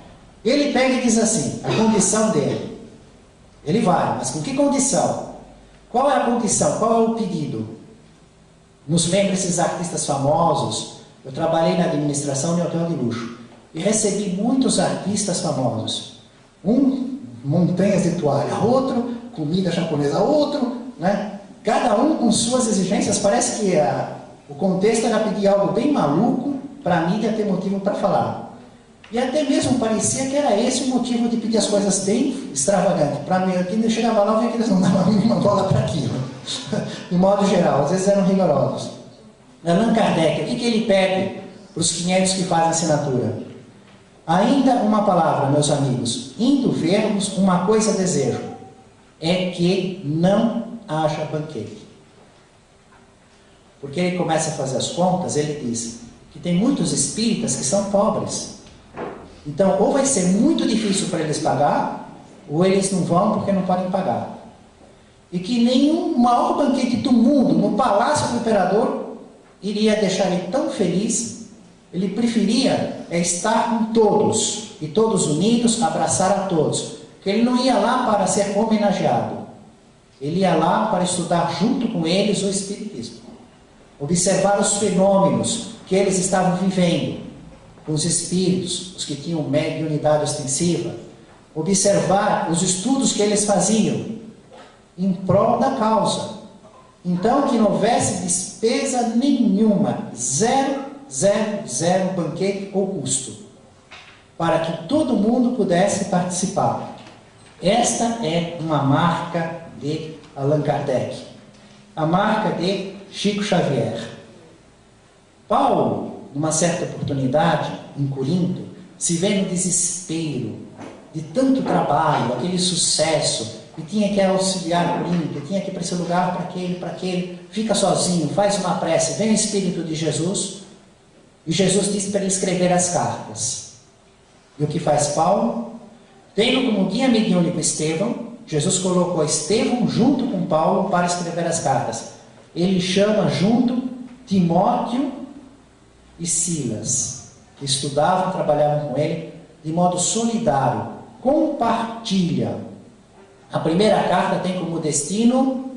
ele pega e diz assim, a condição dele, ele vai, mas com que condição? Qual é a condição? Qual é o pedido? Nos lembra esses artistas famosos? Eu trabalhei na administração de hotel de luxo e recebi muitos artistas famosos. Um, montanhas de toalha, outro, comida japonesa, outro, né? Cada um com suas exigências. Parece que o contexto era pedir algo bem maluco para a mídia ter motivo para falar. E até mesmo parecia que era esse o motivo de pedir as coisas bem extravagantes. Para mim, quando eu chegava lá, eu via que eles não davam a mínima bola para aquilo. De modo geral, às vezes eram rigorosos. Allan Kardec, o que ele pede para os 500 que fazem assinatura? Ainda uma palavra, meus amigos. Indo vermos, uma coisa desejo. É que não haja banquete. Porque ele começa a fazer as contas, ele diz que tem muitos espíritas que são pobres. Então, ou vai ser muito difícil para eles pagar, ou eles não vão porque não podem pagar. E que nenhum maior banquete do mundo, no palácio do imperador, iria deixar ele tão feliz. Ele preferia estar com todos, e todos unidos, abraçar a todos. Porque ele não ia lá para ser homenageado. Ele ia lá para estudar junto com eles o Espiritismo. Observar os fenômenos que eles estavam vivendo com os espíritos, os que tinham mediunidade ostensiva, observar os estudos que eles faziam em prol da causa. Então, que não houvesse despesa nenhuma, zero banquete ou custo, para que todo mundo pudesse participar. Esta é uma marca de Allan Kardec, a marca de Chico Xavier. Paulo, numa certa oportunidade, em Corinto, se vê no desespero de tanto trabalho, aquele sucesso, e tinha que auxiliar Corinto, tinha que ir para esse lugar, para aquele, fica sozinho, faz uma prece, vem o Espírito de Jesus, e Jesus diz para ele escrever as cartas. E o que faz Paulo? Tendo como guia mediúnico Estevão, Jesus colocou Estevão junto com Paulo para escrever as cartas. Ele chama junto Timóteo e Silas, que estudavam, trabalhavam com ele de modo solidário, compartilha. A primeira carta tem como destino,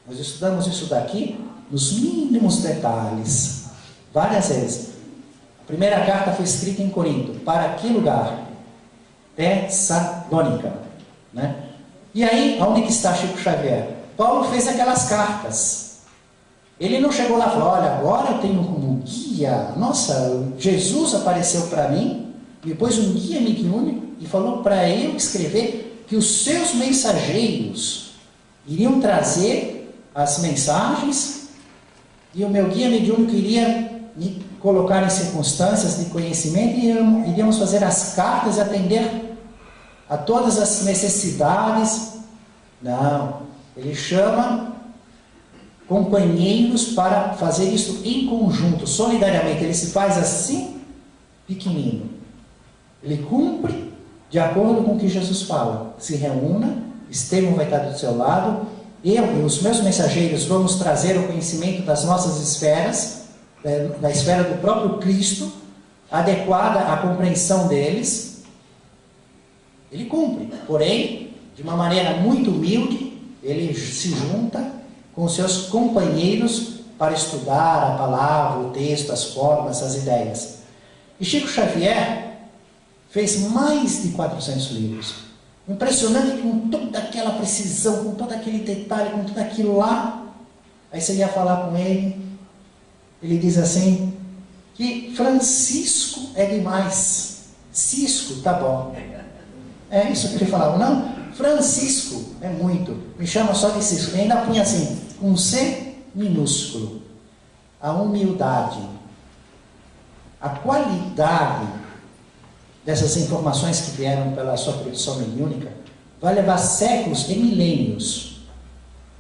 nós estudamos isso daqui nos mínimos detalhes, várias vezes. A primeira carta foi escrita em Corinto. Para que lugar? Tessalônica, né? E aí, onde que está Chico Xavier? Paulo fez aquelas cartas. Ele não chegou lá e falou, olha, agora eu tenho como guia, nossa, Jesus apareceu para mim, me pôs um guia mediúnico e falou para eu escrever que os seus mensageiros iriam trazer as mensagens e o meu guia mediúnico iria me colocar em circunstâncias de conhecimento e iríamos fazer as cartas e atender a todas as necessidades. Não, ele chama companheiros para fazer isso em conjunto, solidariamente. Ele se faz assim, pequenino. Ele cumpre de acordo com o que Jesus fala. Se reúna, Estevão vai estar do seu lado, eu e os meus mensageiros vamos trazer o conhecimento das nossas esferas, da esfera do próprio Cristo, adequada à compreensão deles. Ele cumpre, porém, de uma maneira muito humilde, ele se junta com seus companheiros para estudar a palavra, o texto, as formas, as ideias. E Chico Xavier fez mais de 400 livros. Impressionante, com toda aquela precisão, com todo aquele detalhe, com tudo aquilo lá. Aí você ia falar com ele, ele diz assim, que Francisco é demais. Cisco, tá bom. É isso que ele falava. Não, Francisco é muito. Me chama só de Cisco. E ainda punha assim, um C minúsculo. A humildade, a qualidade dessas informações que vieram pela sua produção mediúnica vai levar séculos e milênios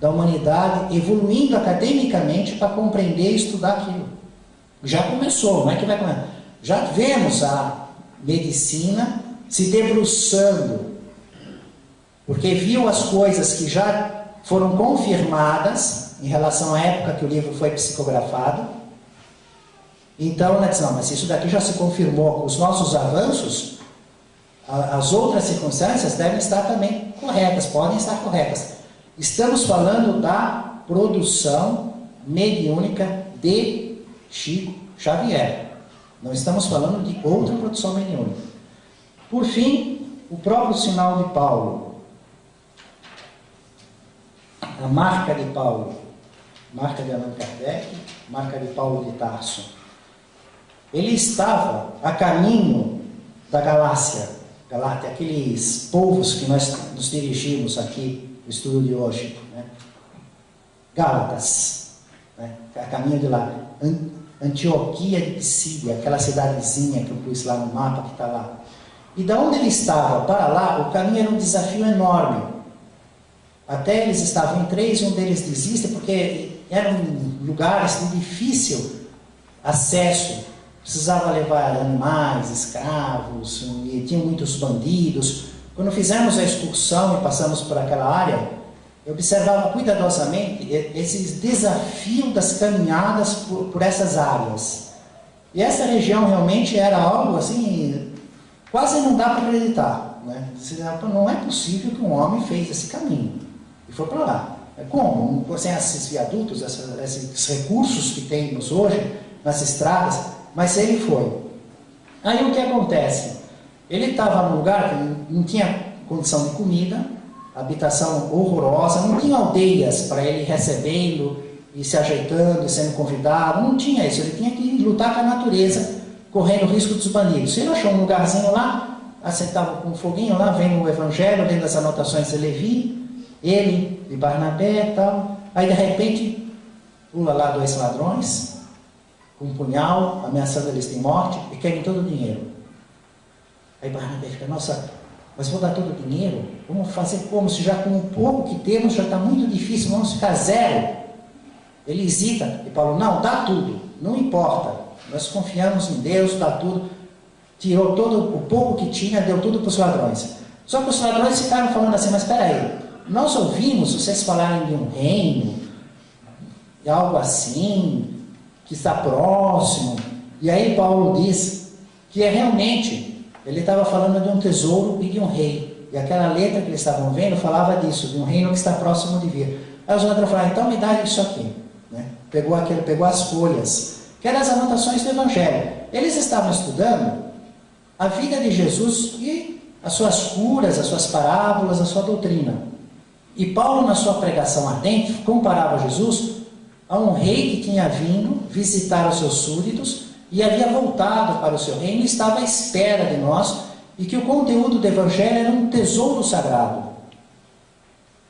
da humanidade evoluindo academicamente para compreender e estudar aquilo. Já começou, não é que vai começar. Já vemos medicina, se debruçando, porque viu as coisas que já foram confirmadas em relação à época que o livro foi psicografado. Então, ela disse, não, mas isso daqui já se confirmou com os nossos avanços, as outras circunstâncias devem estar também corretas, podem estar corretas. Estamos falando da produção mediúnica de Chico Xavier. Não estamos falando de outra produção mediúnica. Por fim, o próprio sinal de Paulo. A marca de Paulo. Marca de Allan Kardec, marca de Paulo de Tarso. Ele estava a caminho da Galácia, aqueles povos que nós nos dirigimos aqui no estudo de hoje, né? Gálatas, né? A caminho de lá, Antioquia de Pisídia, aquela cidadezinha que eu pus lá no mapa que está lá. E da onde ele estava para lá, o caminho era um desafio enorme. Até eles estavam em 3 e um deles desiste porque eram lugares de difícil acesso. Precisava levar animais, escravos, e tinha muitos bandidos. Quando fizemos a excursão e passamos por aquela área, eu observava cuidadosamente esses desafios das caminhadas por essas áreas. E essa região realmente era algo assim, quase não dá para acreditar, né? Não é possível que um homem fez esse caminho e foi para lá. Como? Sem esses viadutos, esses recursos que temos hoje nas estradas, mas ele foi. Aí o que acontece? Ele estava num lugar que não tinha condição de comida, habitação horrorosa, não tinha aldeias para ele recebê-lo e se ajeitando e sendo convidado, não tinha isso, ele tinha que lutar com a natureza, correndo o risco dos bandidos. Ele achou um lugarzinho lá, assentava com um foguinho lá, vem o Evangelho, dentro das anotações de Levi, ele e Barnabé e tal. Aí de repente, pula lá 2 ladrões, com um punhal, ameaçando eles de morte e querem todo o dinheiro. Aí Barnabé fica, nossa, mas vou dar todo o dinheiro? Vamos fazer como? Se já com o pouco que temos já está muito difícil, vamos ficar 0. Ele hesita e Paulo, não, dá tudo, não importa, nós confiamos em Deus, dá tudo. Tirou todo o pouco que tinha, deu tudo para os ladrões. Só que os ladrões ficaram falando assim, mas espera aí, nós ouvimos vocês falarem de um reino, de algo assim, que está próximo. E aí Paulo diz que é realmente, ele estava falando de um tesouro e de um rei. E aquela letra que eles estavam vendo falava disso, de um reino que está próximo de vir. Aí os ladrões falaram, então me dá isso aqui. Né? Pegou as folhas, que eram as anotações do Evangelho. Eles estavam estudando a vida de Jesus e as suas curas, as suas parábolas, a sua doutrina. E Paulo, na sua pregação ardente, comparava Jesus a um rei que tinha vindo visitar os seus súditos e havia voltado para o seu reino e estava à espera de nós, e que o conteúdo do Evangelho era um tesouro sagrado.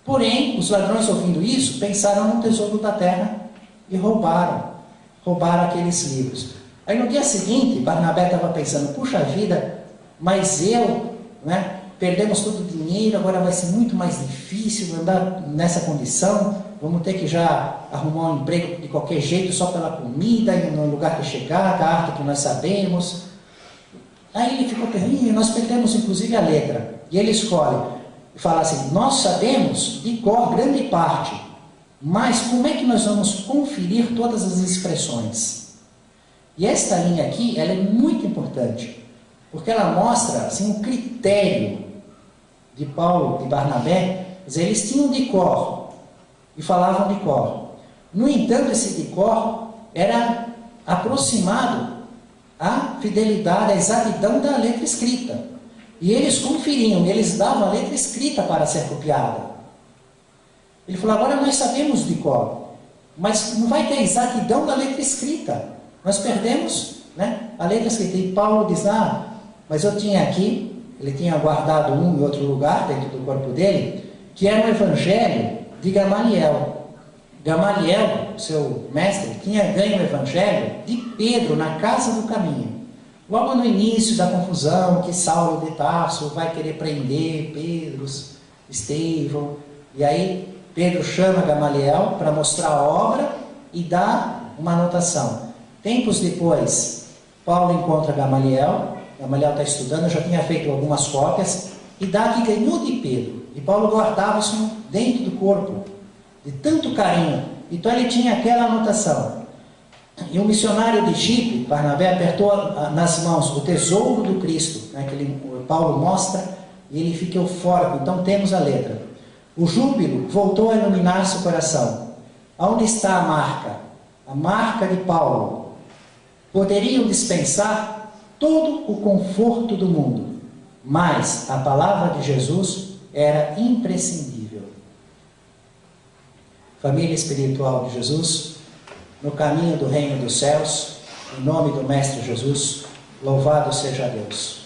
Porém, os ladrões, ouvindo isso, pensaram no tesouro da terra e roubaram aqueles livros. Aí no dia seguinte, Barnabé estava pensando, puxa vida, mas perdemos todo o dinheiro, agora vai ser muito mais difícil andar nessa condição, vamos ter que já arrumar um emprego de qualquer jeito, só pela comida, e no lugar que chegar, da arte que nós sabemos. Aí ele ficou pensando, nós perdemos inclusive a letra. E ele escolhe, e fala assim, nós sabemos de cor grande parte, mas como é que nós vamos conferir todas as expressões? E esta linha aqui, ela é muito importante, porque ela mostra assim, um critério de Paulo e Barnabé. Quer dizer, eles tinham de cor e falavam de cor. No entanto, esse de cor era aproximado à fidelidade, à exatidão da letra escrita. E eles conferiam, eles davam a letra escrita para ser copiada. Ele falou, agora nós sabemos de cor, mas não vai ter a exatidão da letra escrita. Nós perdemos, a letra escrita. E Paulo diz, mas eu tinha aqui, ele tinha guardado um em outro lugar, dentro do corpo dele, que era o Evangelho de Gamaliel. Gamaliel, seu mestre, tinha ganho o Evangelho de Pedro na casa do caminho. Logo no início da confusão, que Saulo de Tarso vai querer prender Pedro, Estevão, e aí Pedro chama Gamaliel para mostrar a obra e dá uma anotação. Tempos depois, Paulo encontra Gamaliel, Gamaliel está estudando, eu já tinha feito algumas cópias, e dá que ganhou de Pedro. E Paulo guardava isso dentro do corpo, de tanto carinho. Então ele tinha aquela anotação. E um missionário de Chipre, Barnabé, apertou nas mãos o tesouro do Cristo, né, que Paulo mostra, e ele fica eufórico. Então temos a letra. O júbilo voltou a iluminar seu coração. Onde está a marca? A marca de Paulo. Poderiam dispensar todo o conforto do mundo, mas a palavra de Jesus era imprescindível. Família espiritual de Jesus, no caminho do reino dos céus, em nome do Mestre Jesus, louvado seja Deus.